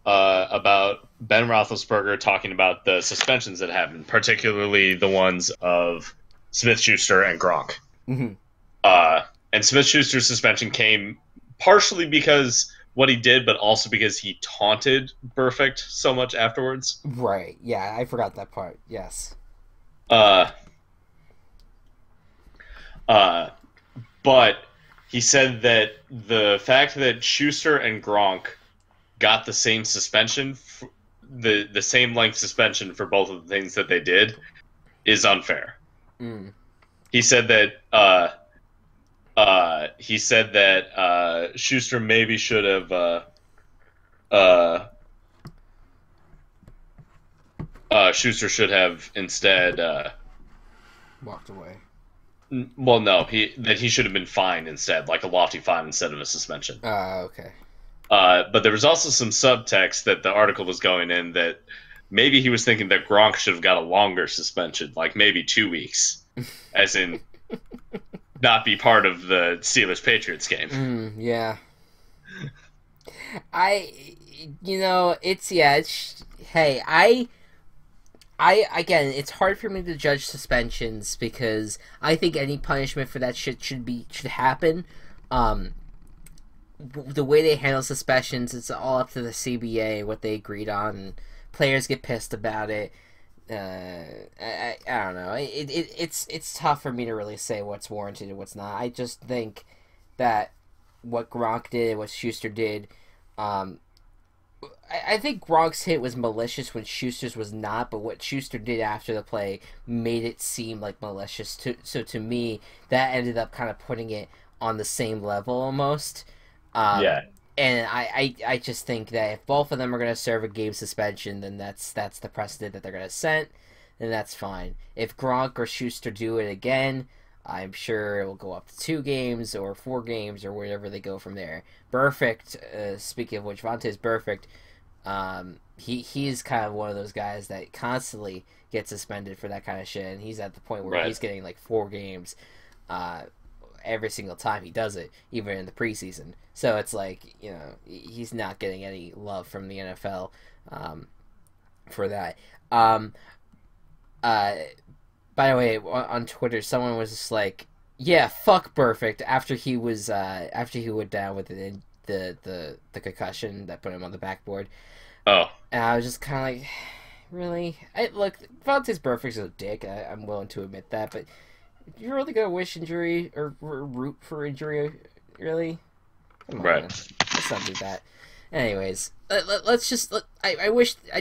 about Ben Roethlisberger talking about the suspensions that happened, particularly the ones of Smith-Schuster and Gronk. Mm-hmm. And Smith-Schuster's suspension came partially because what he did, but also because he taunted Burfict so much afterwards. Right. Yeah, I forgot that part. Yes. But he said that the fact that Schuster and Gronk got the same suspension, the same length suspension for both of the things that they did, is unfair. Mm. He said that Schuster maybe should have Schuster should have instead walked away. Well, no, he should have been fined instead, like a lofty fine instead of a suspension. Okay. But there was also some subtext that the article was going in that maybe he was thinking that Gronk should have got a longer suspension, like maybe 2 weeks, as in not be part of the Steelers-Patriots game. Yeah. Again, it's hard for me to judge suspensions because I think any punishment for that shit should happen. The way they handle suspensions, it's all up to the CBA, what they agreed on, and players get pissed about it. I don't know. It's tough for me to really say what's warranted and what's not. I just think that what Gronk did, what Schuster did, I think Gronk's hit was malicious when Schuster's was not, but what Schuster did after the play made it seem like malicious. So to me, that ended up kind of putting it on the same level almost. Yeah. And I just think that if both of them are going to serve a game suspension, then that's the precedent that they're going to set, and that's fine. If Gronk or Schuster do it again, I'm sure it will go up to 2 games or 4 games or wherever they go from there. Perfect. Speaking of which, Vontae's perfect. He's kind of one of those guys that constantly gets suspended for that kind of shit, and he's at the point where he's getting like 4 games every single time he does it, even in the preseason. So it's like, he's not getting any love from the NFL for that. By the way, on Twitter, someone was just like, "Yeah, fuck Perfect." After he went down with the concussion that put him on the backboard. Oh. And I was just kind of like, really? Look, Vontae's Perfect's a dick. I'm willing to admit that, but you're really gonna wish injury or root for injury, really? Come on, man. Let's not do that. Anyways, let's just. I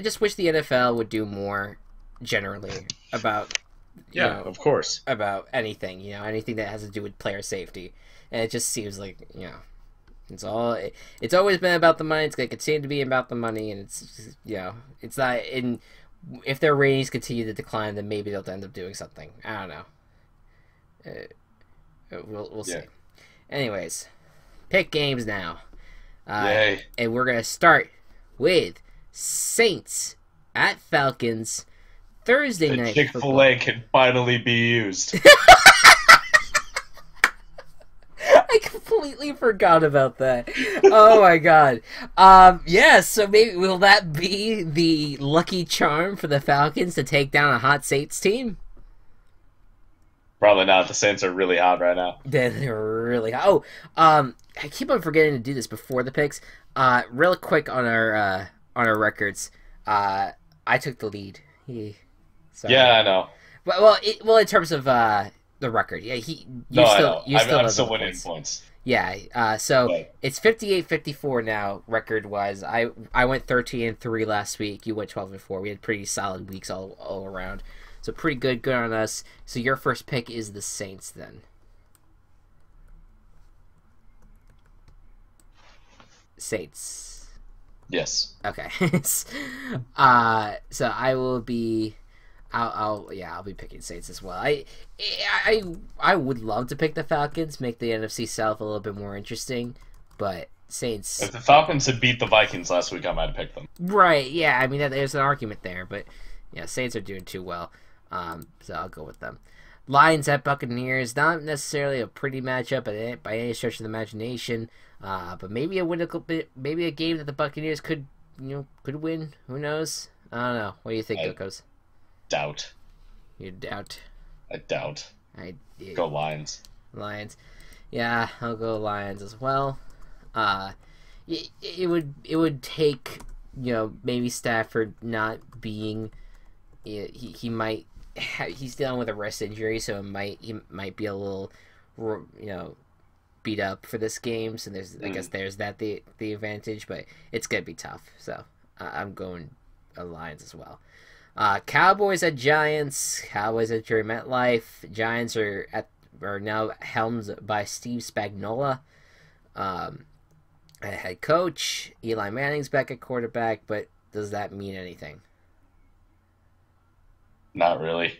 just wish the NFL would do more generally about. Of course. About anything, anything that has to do with player safety, and it just seems like it's always been about the money. It's gonna continue to be about the money, and it's it's not. If their ratings continue to decline, then maybe they'll end up doing something. I don't know. We'll see. Anyways, pick games now. Yay! And we're gonna start with Saints at Falcons. Thursday night Chick-fil-A can finally be used. I completely forgot about that. Oh my god. So maybe will that be the lucky charm for the Falcons to take down a hot Saints team? Probably not. The Saints are really hot right now. They're really hot. Oh, I keep on forgetting to do this before the picks. Real quick on our records. I took the lead. Sorry. Yeah, I know. Well, in terms of the record, yeah, I'm still winning points. Yeah, so it's 58-54 now record-wise. I went 13-3 last week. You went 12-4. We had pretty solid weeks all around. So pretty good on us. So your first pick is the Saints then. Saints. Yes. Okay. So I will be. I'll be picking Saints as well. I would love to pick the Falcons, make the NFC South a little bit more interesting, but Saints. If the Falcons had beat the Vikings last week, I might have picked them. Right? Yeah. I mean, there's an argument there, but yeah, Saints are doing too well, so I'll go with them. Lions at Buccaneers, not necessarily a pretty matchup by any stretch of the imagination, but maybe maybe a game that the Buccaneers could win. Who knows? I don't know. What do you think, Gocubs? Doubt. You doubt? I doubt. Go Lions. Lions. Yeah, I'll go Lions as well. It would take maybe Stafford not being. He might. He's dealing with a wrist injury, so he might be a little beat up for this game. So I guess there's the advantage, but it's gonna be tough. So I'm going Lions as well. Cowboys at Giants. Cowboys at Jerry MetLife. Giants are now helmed by Steve Spagnuolo, head coach. Eli Manning's back at quarterback, but does that mean anything? Not really.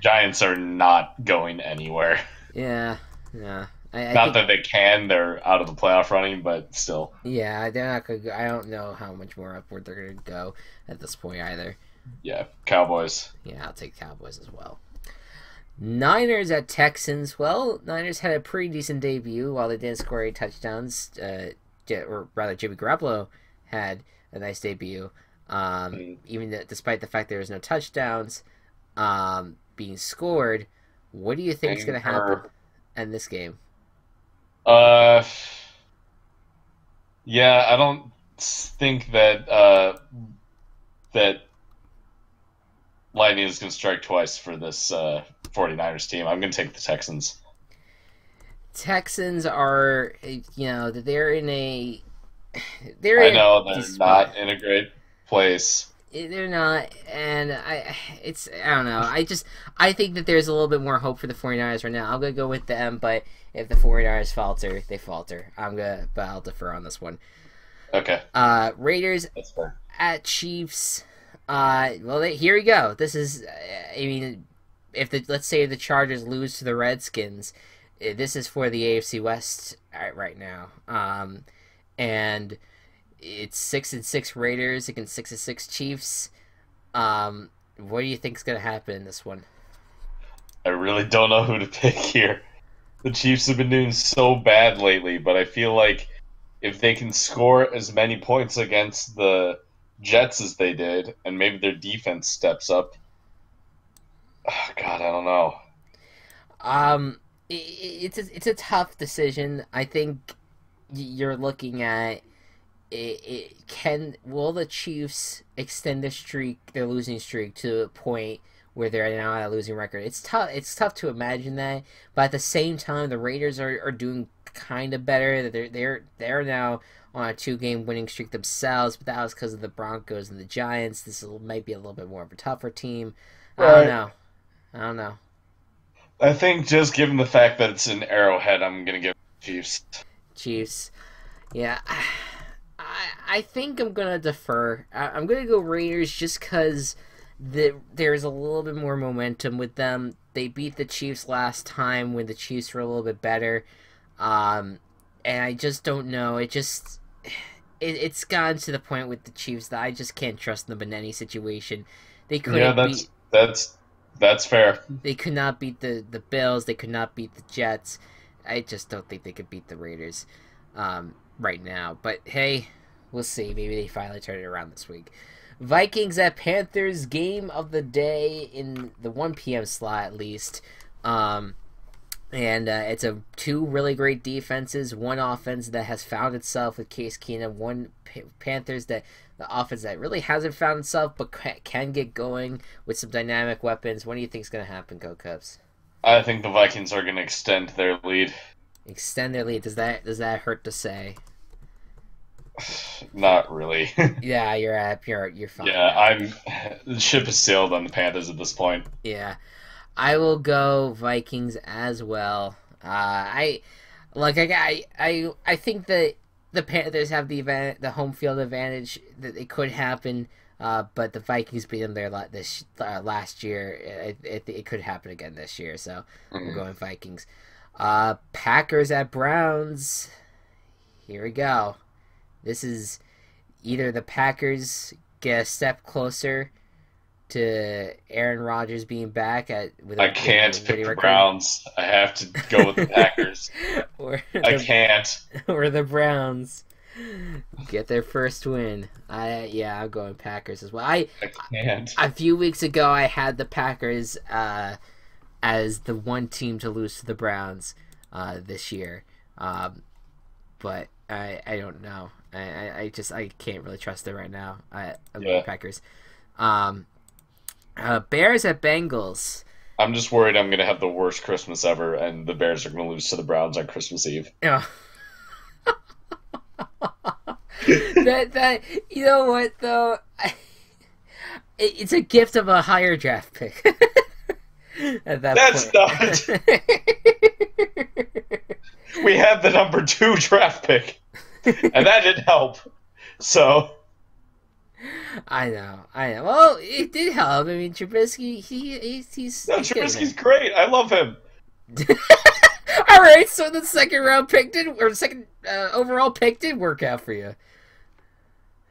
Giants are not going anywhere. Yeah. Not that they can, they're out of the playoff running, but still. Yeah, they're not going to. I don't know how much more upward they're going to go at this point either. Yeah, Cowboys. Yeah, I'll take Cowboys as well. Niners at Texans. Well, Niners had a pretty decent debut while they didn't score any touchdowns. Or rather, Jimmy Garoppolo had a nice debut. Despite the fact there was no touchdowns being scored. What do you think is going to happen in this game? Yeah, I don't think that that Lightning is going to strike twice for this 49ers team. I'm going to take the Texans. Texans are, they're in a. I know they're not in a great place. They're not, and I don't know. I think that there's a little bit more hope for the 49ers right now. I'm going to go with them, but if the 49ers falter, they falter. But I'll defer on this one. Okay. Raiders at Chiefs. Here we go. This is, let's say the Chargers lose to the Redskins, this is for the AFC West right now. And it's 6-6 Raiders against 6-6 Chiefs. What do you think's gonna happen in this one? I really don't know who to pick here. The Chiefs have been doing so bad lately, but I feel like if they can score as many points against the Jets as they did, and maybe their defense steps up. Oh, God, I don't know. It's a tough decision. I think you're looking at will the Chiefs extend their losing streak to a point where they're now at a losing record? It's tough to imagine that, but at the same time, the Raiders are doing kind of better. They're now on a 2-game winning streak themselves, but that was because of the Broncos and the Giants. Might be a little bit more of a tougher team. Right. I don't know. I think just given the fact that it's an Arrowhead, I'm gonna give Chiefs. Chiefs, yeah. I think I'm gonna defer. I'm gonna go Raiders just because there's a little bit more momentum with them. They beat the Chiefs last time when the Chiefs were a little bit better, and I just don't know. It's gotten to the point with the Chiefs that I just can't trust them in any situation. They couldn't. Yeah, that's fair. They could not beat the Bills. They could not beat the Jets. I just don't think they could beat the Raiders right now. But hey, we'll see. Maybe they finally turn it around this week. Vikings at Panthers, game of the day in the 1 p.m. slot at least. And it's two really great defenses, one offense that has found itself with Case Keenum, one Panthers the offense that really hasn't found itself but can get going with some dynamic weapons. What do you think is going to happen, Gocubs? I think the Vikings are going to extend their lead. Extend their lead. Does that hurt to say? Not really. Yeah, you're fine. Yeah, the ship has sailed on the Panthers at this point. Yeah. I will go Vikings as well. I think that the Panthers have the home field advantage, that it could happen, but the Vikings beat them there last year. It could happen again this year, so we're going Vikings. Packers at Browns. Here we go. This is either the Packers get a step closer to Aaron Rodgers being back I can't pick the Browns. I have to go with the Packers. I can't. Or the Browns get their first win. I'm going Packers as well. I can't. A few weeks ago, I had the Packers as the one team to lose to the Browns this year, but I don't know. I can't really trust it right now. I'm going Packers. Bears at Bengals. I'm just worried I'm going to have the worst Christmas ever, and the Bears are going to lose to the Browns on Christmas Eve. Yeah. that you know what though, it's a gift of a higher draft pick. That's not. We had the number 2 draft pick, and that didn't help. So. I know. Well, it did help. I mean, Trubisky, Trubisky's great. I love him. All right, so the second overall pick did work out for you.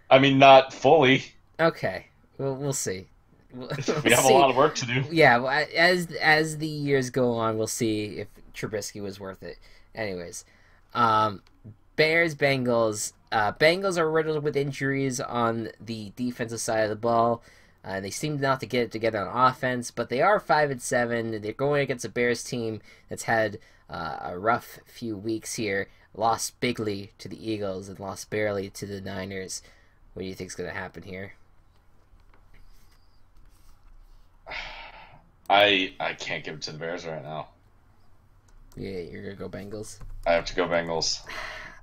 I mean, not fully. Okay, we'll see. We have a lot of work to do. Yeah, well, as the years go on, we'll see if Trubisky was worth it. Anyways, Bears, Bengals. Bengals are riddled with injuries on the defensive side of the ball. They seem not to get it together on offense, but they are 5-7. They're going against a Bears team that's had a rough few weeks here. Lost bigly to the Eagles and lost barely to the Niners. What do you think is going to happen here? I can't give it to the Bears right now. Yeah, you're going to go Bengals? I have to go Bengals.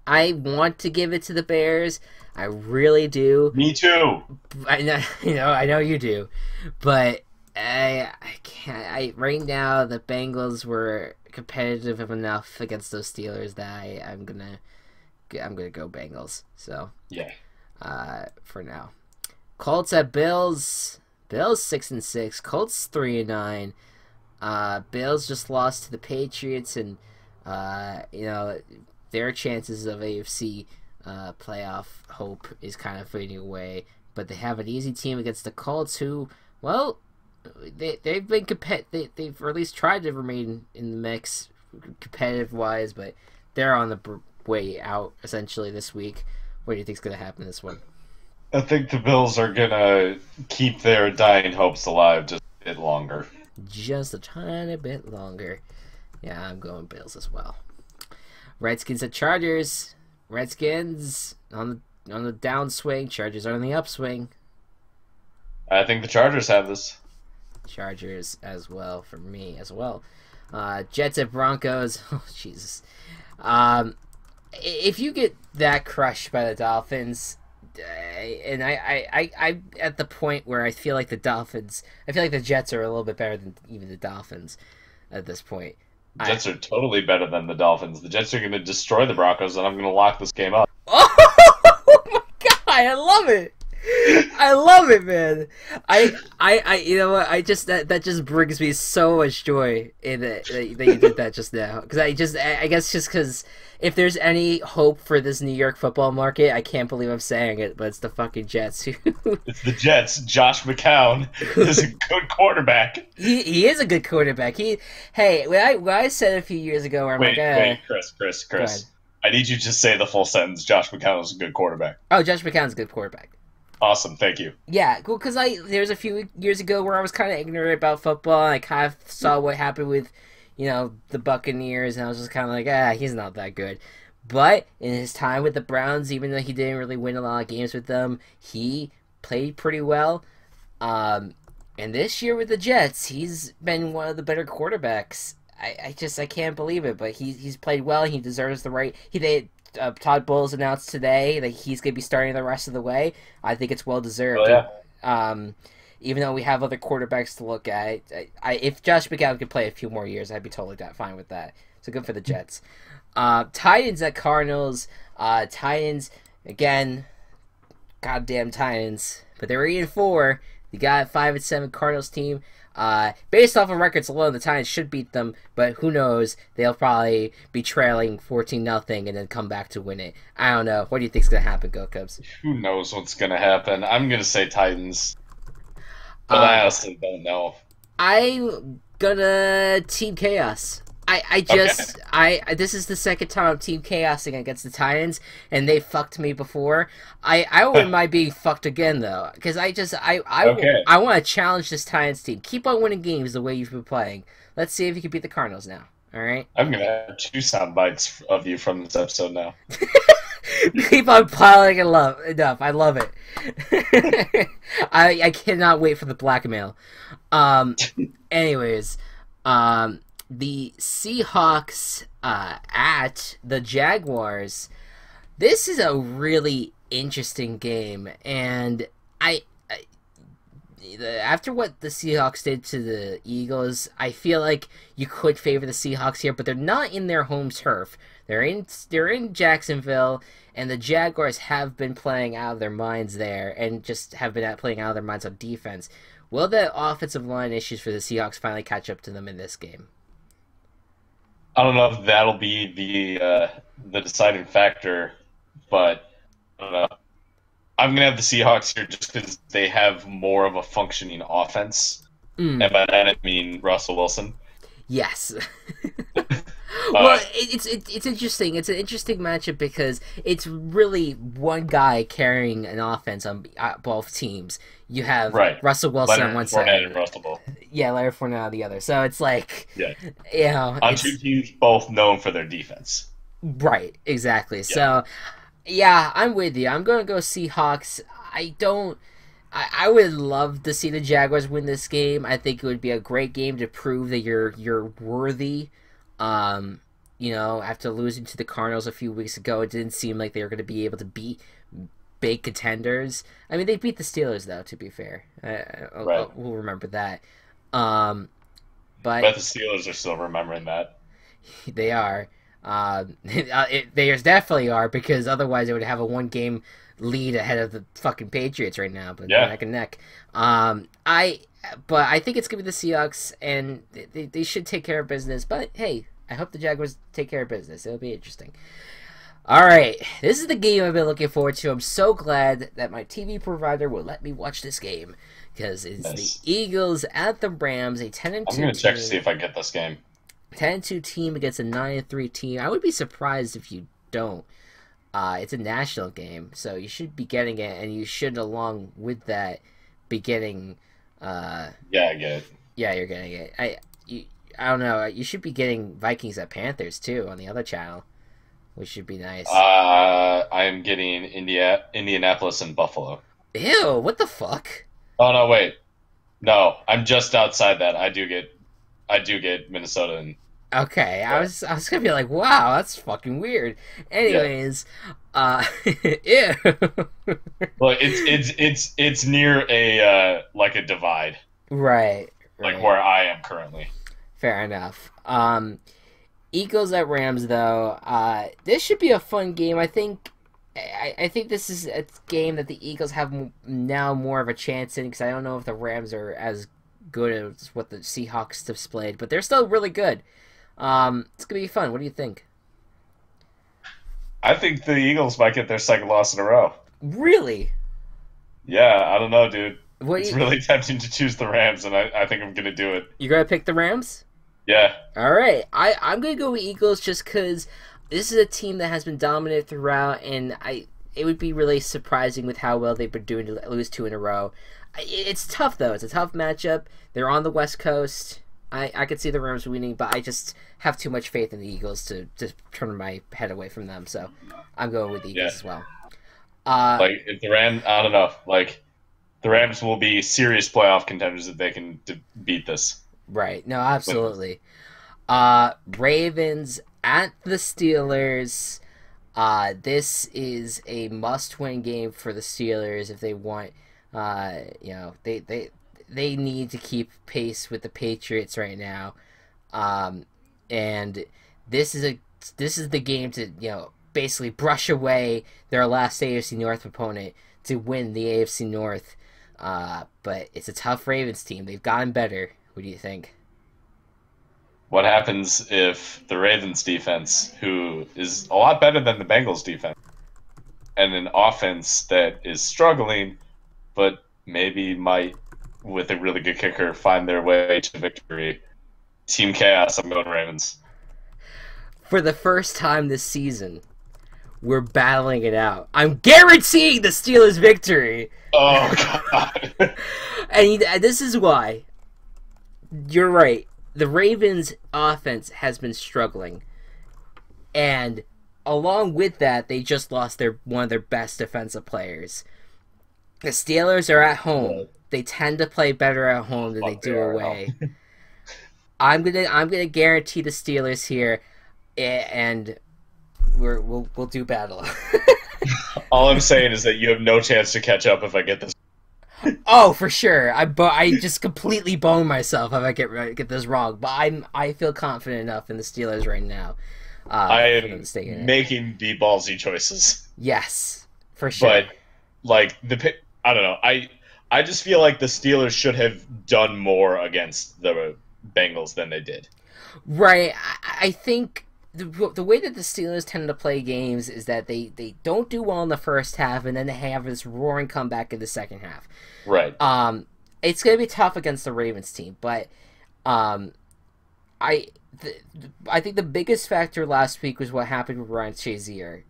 I want to give it to the Bears. I really do. Me too. I know you do, but I can't. Right now the Bengals were competitive enough against those Steelers that I'm gonna go Bengals. So yeah. For now, Colts at Bills. Bills 6-6. Colts 3-9. Bills just lost to the Patriots, and their chances of AFC playoff hope is kind of fading away. But they have an easy team against the Colts, who, well, they've been they've or at least tried to remain in the mix competitive wise, but they're on the way out essentially this week. What do you think's going to happen in this one? I think the Bills are going to keep their dying hopes alive just a bit longer. Just a tiny bit longer. Yeah, I'm going Bills as well. Redskins at Chargers. Redskins on the downswing. Chargers are on the upswing. I think the Chargers have this. Chargers as well for me as well. Jets at Broncos. Oh, Jesus. If you get that crushed by the Dolphins, and I at the point where I feel like the Jets are a little bit better than even the Dolphins at this point. Jets are totally better than the Dolphins. The Jets are going to destroy the Broncos, and I'm going to lock this game up. Oh my god, I love it. I love it, man. I you know what? That just brings me so much joy in that you did that just now. Because I guess just because if there's any hope for this New York football market, I can't believe I'm saying it, but it's the fucking Jets. It's the Jets. Josh McCown is a good quarterback. He is a good quarterback. When I said a few years ago, where I'm wait, Chris. I need you to say the full sentence. Josh McCown is a good quarterback. Oh, Josh McCown's a good quarterback. Awesome, thank you. Yeah, cool. Because there's a few years ago where I was kind of ignorant about football. And I kind of saw what happened with, the Buccaneers, and I was just kind of like, he's not that good. But in his time with the Browns, even though he didn't really win a lot of games with them, he played pretty well. And this year with the Jets, he's been one of the better quarterbacks. I can't believe it, but he's played well. He deserves the right. Todd Bowles announced today that he's going to be starting the rest of the way. I think it's well deserved. Oh, yeah. Even though we have other quarterbacks to look at, if Josh McCown could play a few more years, I'd be totally fine with that. So good for the Jets. Titans at Cardinals. Titans, again, goddamn Titans. But they're 8-4. You got a 5-7 Cardinals team. Based off of records alone, the Titans should beat them, but who knows? They'll probably be trailing 14-0 and then come back to win it. I don't know. What do you think's gonna happen, Gocubs? Who knows what's gonna happen? I'm gonna say Titans, but I honestly don't know. I'm gonna Team Chaos. This is the second time I'm Team Chaosing against the Titans, and they fucked me before. I wouldn't mind being fucked again though, because I want to challenge this Titans team. Keep on winning games the way you've been playing. Let's see if you can beat the Cardinals now. All right. I'm gonna have 2 sound bites of you from this episode now. Keep on piling enough. I love it. I cannot wait for the blackmail. Anyways, the Seahawks at the Jaguars. This is a really interesting game, and after what the Seahawks did to the Eagles, I feel like you could favor the Seahawks here, but they're not in their home turf. They're in Jacksonville, and the Jaguars have been playing out of their minds there, and just have been playing out of their minds on defense. Will the offensive line issues for the Seahawks finally catch up to them in this game? I don't know if that'll be the deciding factor, but I don't know. I'm gonna have the Seahawks here just because they have more of a functioning offense, and by that I mean Russell Wilson. Yes. Well, it's interesting. It's an interesting matchup because it's really one guy carrying an offense on both teams. You have Russell Wilson on one side, and Russell. Yeah, Leonard Fournette on the other. So it's like, on 2 teams both known for their defense. Right, exactly. Yeah. So, yeah, I'm with you. I'm going to go Seahawks. I would love to see the Jaguars win this game. I think it would be a great game to prove that you're worthy. After losing to the Cardinals a few weeks ago, it didn't seem like they were going to be able to beat big contenders. I mean, they beat the Steelers, though, to be fair. We'll remember that. But the Steelers are still remembering that. They are. They definitely are, because otherwise they would have a 1-game lead ahead of the fucking Patriots right now, but neck and neck. But I think it's gonna be the Seahawks, and they should take care of business. But hey, I hope the Jaguars take care of business. It'll be interesting. All right, this is the game I've been looking forward to. I'm so glad that my TV provider will let me watch this game, because it's the Eagles at the Rams, a 10-2 I'm going to check to see if I get this game. 10-2 team against a 9-3 team. I would be surprised if you don't. It's a national game, so you should be getting it, and you should, along with that, be getting... yeah, I get it. Yeah, you're getting it. I don't know. You should be getting Vikings at Panthers, too, on the other channel, which should be nice. I am getting Indianapolis and Buffalo. Ew, what the fuck? Oh, no, wait. No, I'm just outside that. I do get Minnesota and... Okay, yeah. I was gonna be like, wow, that's fucking weird. Anyways, ew. Well, it's near a like a divide. Right. Like where I am currently. Fair enough. Eagles at Rams, though. This should be a fun game. I think this is a game that the Eagles have now more of a chance in, because I don't know if the Rams are as good as what the Seahawks displayed, but they're still really good. It's gonna be fun. What do you think? I think the Eagles might get their second loss in a row. Really? Yeah, I don't know, dude. It's really tempting to choose the Rams, and I think I'm gonna do it. You're gonna pick the Rams? Yeah. All right. I'm gonna go with Eagles, just because this is a team that has been dominant throughout, and it would be really surprising with how well they've been doing to lose 2 in a row. It's tough, though. It's a tough matchup. They're on the West Coast. I could see the Rams winning, but I just have too much faith in the Eagles to turn my head away from them. So I'm going with the Eagles as well. Like, if the Rams, I don't know. Like, the Rams will be serious playoff contenders if they can beat this. Right. No, absolutely. Ravens at the Steelers. This is a must-win game for the Steelers if they want. They need to keep pace with the Patriots right now, and this is the game to basically brush away their last AFC North opponent to win the AFC North. But it's a tough Ravens team. They've gotten better. What do you think? What happens if the Ravens defense, who is a lot better than the Bengals defense, and an offense that is struggling, but maybe might, with a really good kicker, find their way to victory? Team chaos. I'm going Ravens. For the first time this season, we're battling it out. I'm guaranteeing the Steelers' victory. Oh, God. And this is why. You're right. The Ravens' offense has been struggling. And along with that, they just lost one of their best defensive players. The Steelers are at home. They tend to play better at home than they do away. I'm gonna guarantee the Steelers here, and we'll do battle. All I'm saying is that you have no chance to catch up if I get this. Oh, for sure. I just completely bone myself if I get this wrong. But I feel confident enough in the Steelers right now. I am making the ballsy choices. Yes, for sure. But like I don't know. I just feel like the Steelers should have done more against the Bengals than they did. Right. I think the way that the Steelers tend to play games is that they don't do well in the first half, and then they have this roaring comeback in the second half. Right. It's going to be tough against the Ravens team, but I think the biggest factor last week was what happened with Ryan Shazier,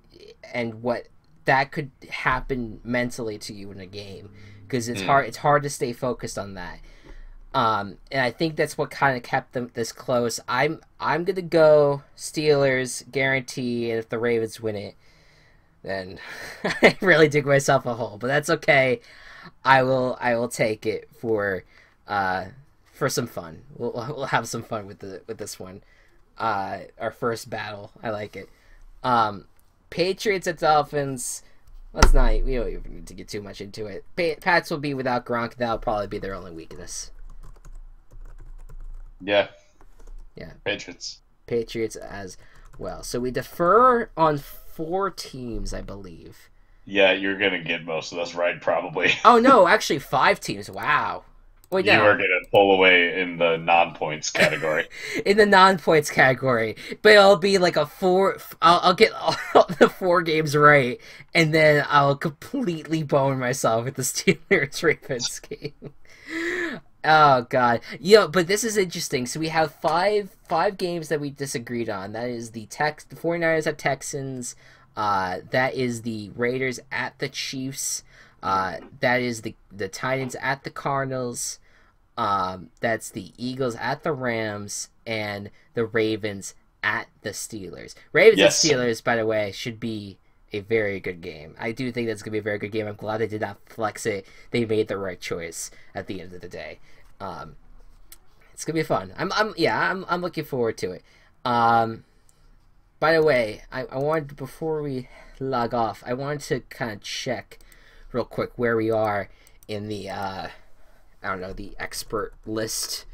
and what that could happen mentally to you in a game, because it's hard to stay focused on that. And I think that's what kind of kept them this close. I'm gonna go Steelers, guarantee, and if the Ravens win it, then I really dig myself a hole. But that's okay. I will take it for some fun. We'll have some fun with this one. Our first battle. I like it. Patriots at Dolphins. We don't even need to get too much into it. Pats will be without Gronk. That'll probably be their only weakness. Yeah. Yeah. Patriots as well. So we defer on 4 teams, I believe. Yeah, you're gonna get most of those right, probably. Oh no, actually 5 teams. Wow. Wait, you are gonna pull away in the non-points category. In the non-points category, but it'll be like a 4. I'll get all the 4 games right, and then I'll completely bone myself with the Steelers Ravens game. Oh god, but this is interesting. So we have five games that we disagreed on. That is the 49ers at Texans. That is the Raiders at the Chiefs. That is the Titans at the Cardinals. That's the Eagles at the Rams, and the Ravens at the Steelers. Ravens and Steelers, by the way, should be a very good game. I do think that's going to be a very good game. I'm glad they did not flex it. They made the right choice at the end of the day. It's going to be fun. I'm looking forward to it. By the way, I wanted, before we log off, I wanted to kind of check real quick where we are in the the expert list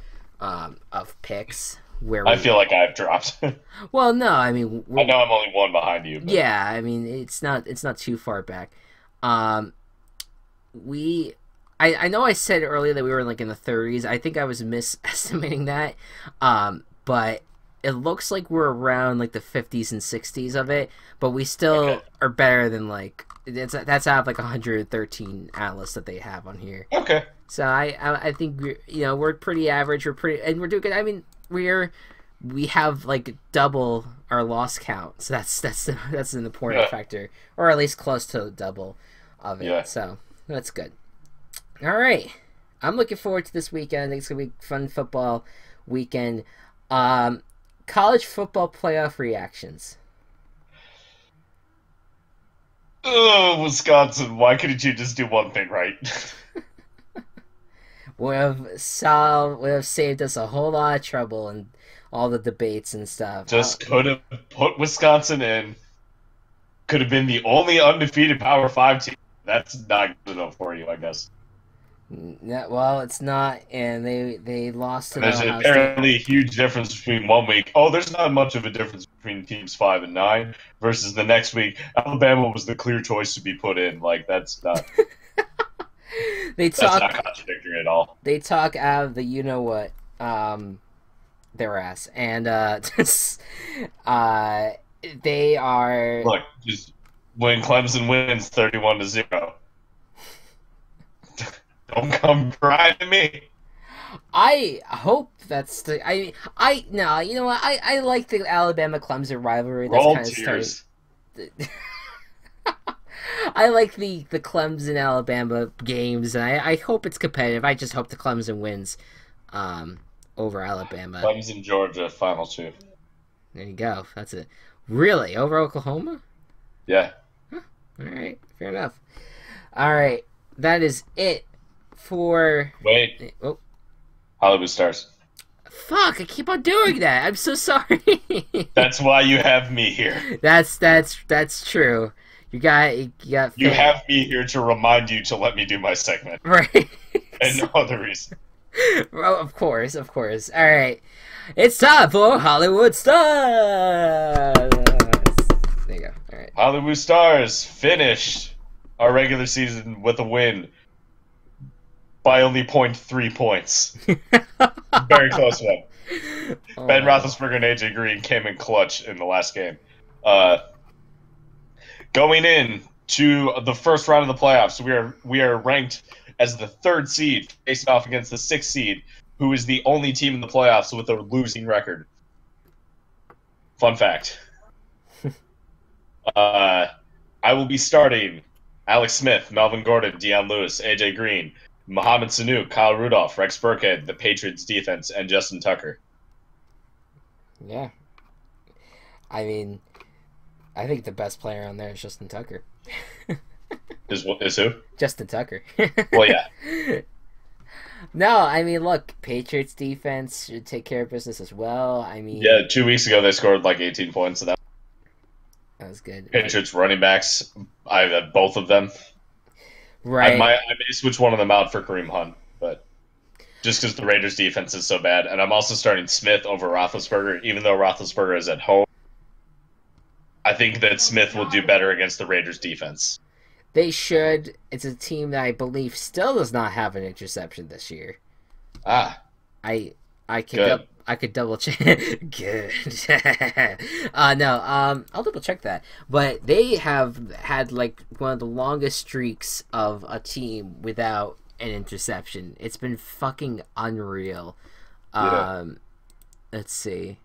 of picks. I feel like I've dropped. Well, no, I mean, I know I'm only 1 behind you. But... Yeah, I mean, it's not too far back. I know I said earlier that we were like in the 30s. I think I was misestimating that. But it looks like we're around like the 50s and 60s of it, but we still are better than like that's out of like 113 analysts that they have on here. Okay. So I think we're pretty average. We're doing good. I mean, we have like double our loss count, so that's an important factor, or at least close to double of it. Yeah. So that's good. All right, I'm looking forward to this weekend. I think it's gonna be a fun football weekend. College football playoff reactions. Oh, Wisconsin! Why couldn't you just do one thing right? would have saved us a whole lot of trouble and all the debates and stuff. Just could have put Wisconsin in. Could have been the only undefeated Power 5 team. That's not good enough for you, I guess. Yeah, well, it's not, and they lost to There's apparently a huge difference between 1 week. Oh, there's not much of a difference between teams 5 and 9 versus the next week. Alabama was the clear choice to be put in. Like, that's not. That's not contradictory at all. They talk out of the their ass, and they are. Look, just when Clemson wins 31-0. Don't come cry to me. I hope that's the. No, you know what? I like the Alabama Clemson rivalry. That's Roll kind of tears. I like the Clemson Alabama games, and I hope it's competitive. I just hope the Clemson wins over Alabama. Clemson Georgia final 2. There you go. That's it. Really, over Oklahoma? Yeah. Huh. All right, fair enough. All right, that is it for. Wait. Oh. Hollywood Stars. Fuck! I keep on doing that. I'm so sorry. That's why you have me here. That's true. You have me here to remind you to let me do my segment. Right. And no other reason. Well, of course. All right. It's time for Hollywood Stars. There you go. All right. Hollywood Stars finished our regular season with a win by only 0.3 points. Very close one. Ben Roethlisberger and AJ Green came in clutch in the last game. Going in to the first round of the playoffs, we are ranked as the 3rd seed, facing off against the 6th seed, who is the only team in the playoffs with a losing record. Fun fact. I will be starting Alex Smith, Melvin Gordon, Deion Lewis, AJ Green, Mohamed Sanu, Kyle Rudolph, Rex Burkhead, the Patriots defense, and Justin Tucker. Yeah. I mean, I think the best player on there is Justin Tucker. Is who? Justin Tucker. Well, yeah. No, I mean, look, Patriots defense should take care of business as well. I mean, yeah, 2 weeks ago they scored like 18 points, so that was good. Patriots running backs, I have both of them. Right. I may switch one of them out for Kareem Hunt, but just because the Raiders defense is so bad, and I'm also starting Smith over Roethlisberger, even though Roethlisberger is at home. I think that Smith will do better against the Raiders defense. They should. It's a team that I believe still does not have an interception this year. Ah. I could double check. Good. No. I'll double check that. But they have had like one of the longest streaks of a team without an interception. It's been fucking unreal. Yeah. Let's see.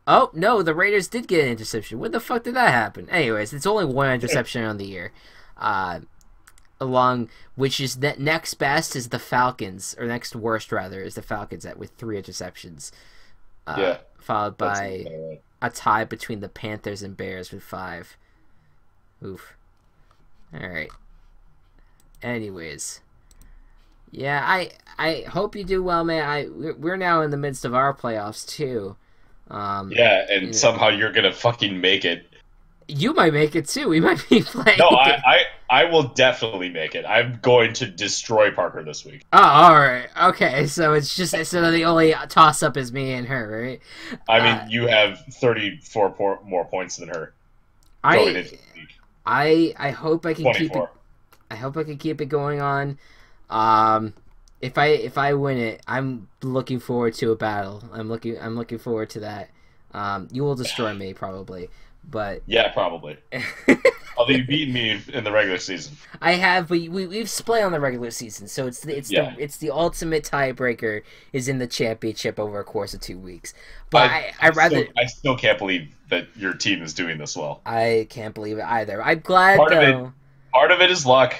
Oh, no, the Raiders did get an interception. When the fuck did that happen? Anyways, it's only one interception on the year. Which is next best is the Falcons, or next worst, rather, is the Falcons with 3 interceptions. Followed by a tie between the Panthers and Bears with 5. Oof. Alright. Anyways. Yeah, I hope you do well, man. We're now in the midst of our playoffs, too. Somehow you're gonna fucking make it. You might make it too. We might be playing. No, I will definitely make it. I'm going to destroy Parker this week. Oh, all right, okay. So it's just the only toss up is me and her, right? I mean, you have 34 more points than her. I hope I can 24. Keep it. I hope I can keep it going on. If I win it, I'm looking forward to a battle. I'm looking forward to that. You will destroy me probably, but yeah, probably. Although you beat me in the regular season. I have. We've split on the regular season, so it's the ultimate tiebreaker is in the championship over a course of 2 weeks. But I still can't believe that your team is doing this well. I can't believe it either. I'm glad. Part of it is luck.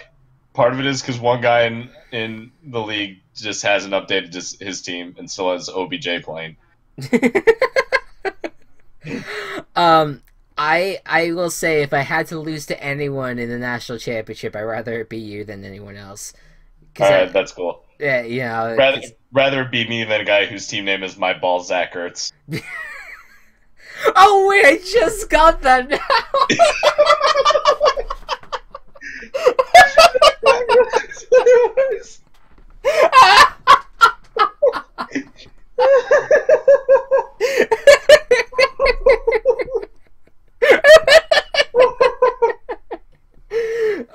Part of it is because one guy in the league just hasn't updated his team and still has OBJ playing. I will say if I had to lose to anyone in the national championship, I'd rather it be you than anyone else. Alright, that's cool. Yeah, you know. Rather it be me than a guy whose team name is My Ball Zach Ertz. Oh wait, I just got that now.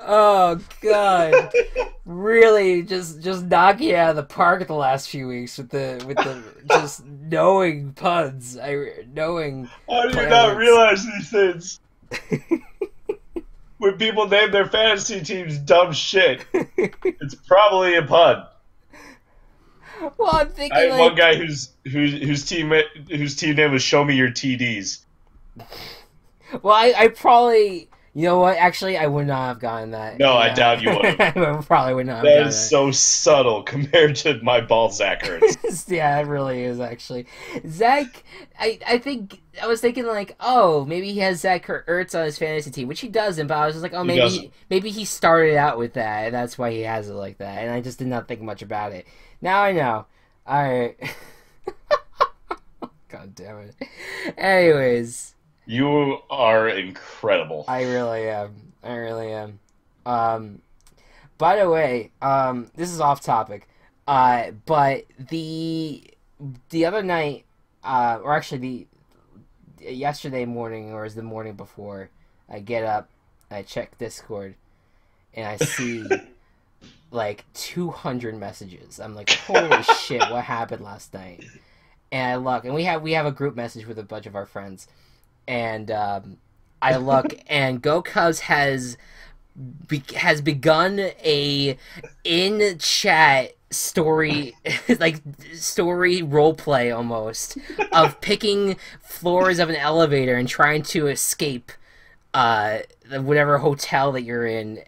Oh god, really just knocking you out of the park the last few weeks with the just knowing puns. Knowing. How do you not realize these things? When people name their fantasy teams dumb shit, it's probably a pun. Well, I'm thinking I had one guy whose team name was Show Me Your TDs. Well, I probably, you know what? Actually, I would not have gotten that. No, I doubt you would have. I probably would not have gotten that. That is so subtle compared to My Ball Zach Ertz. Yeah, it really is, actually. Zach, I was thinking, like, oh, maybe he has Zach Ertz on his fantasy team, which he doesn't, but I was just like, oh, maybe he started out with that, and that's why he has it like that, and I just did not think much about it. Now I know. Alright. God damn it. Anyways. You are incredible. I really am. By the way, this is off topic. But the other night, or actually yesterday morning, or is the morning before, I get up, I check Discord, and I see like 200 messages. I'm like, holy shit, what happened last night? And I look, and we have a group message with a bunch of our friends. And I look, and Gocubs has begun a in-chat story, like story roleplay almost, of picking floors of an elevator and trying to escape whatever hotel that you're in,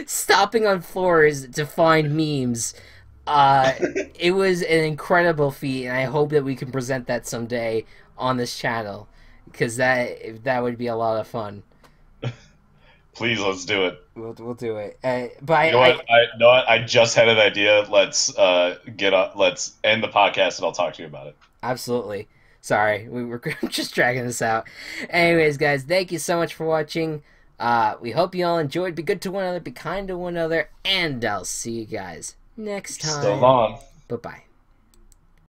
stopping on floors to find memes. It was an incredible feat, and I hope that we can present that someday on this channel. Because that would be a lot of fun. Please, let's do it. We'll do it. But you know what? I just had an idea. Let's let's end the podcast, and I'll talk to you about it. Absolutely. Sorry, we were just dragging this out. Anyways, guys, thank you so much for watching. We hope you all enjoyed. Be good to one another. Be kind to one another. And I'll see you guys next time. So long. Bye-bye.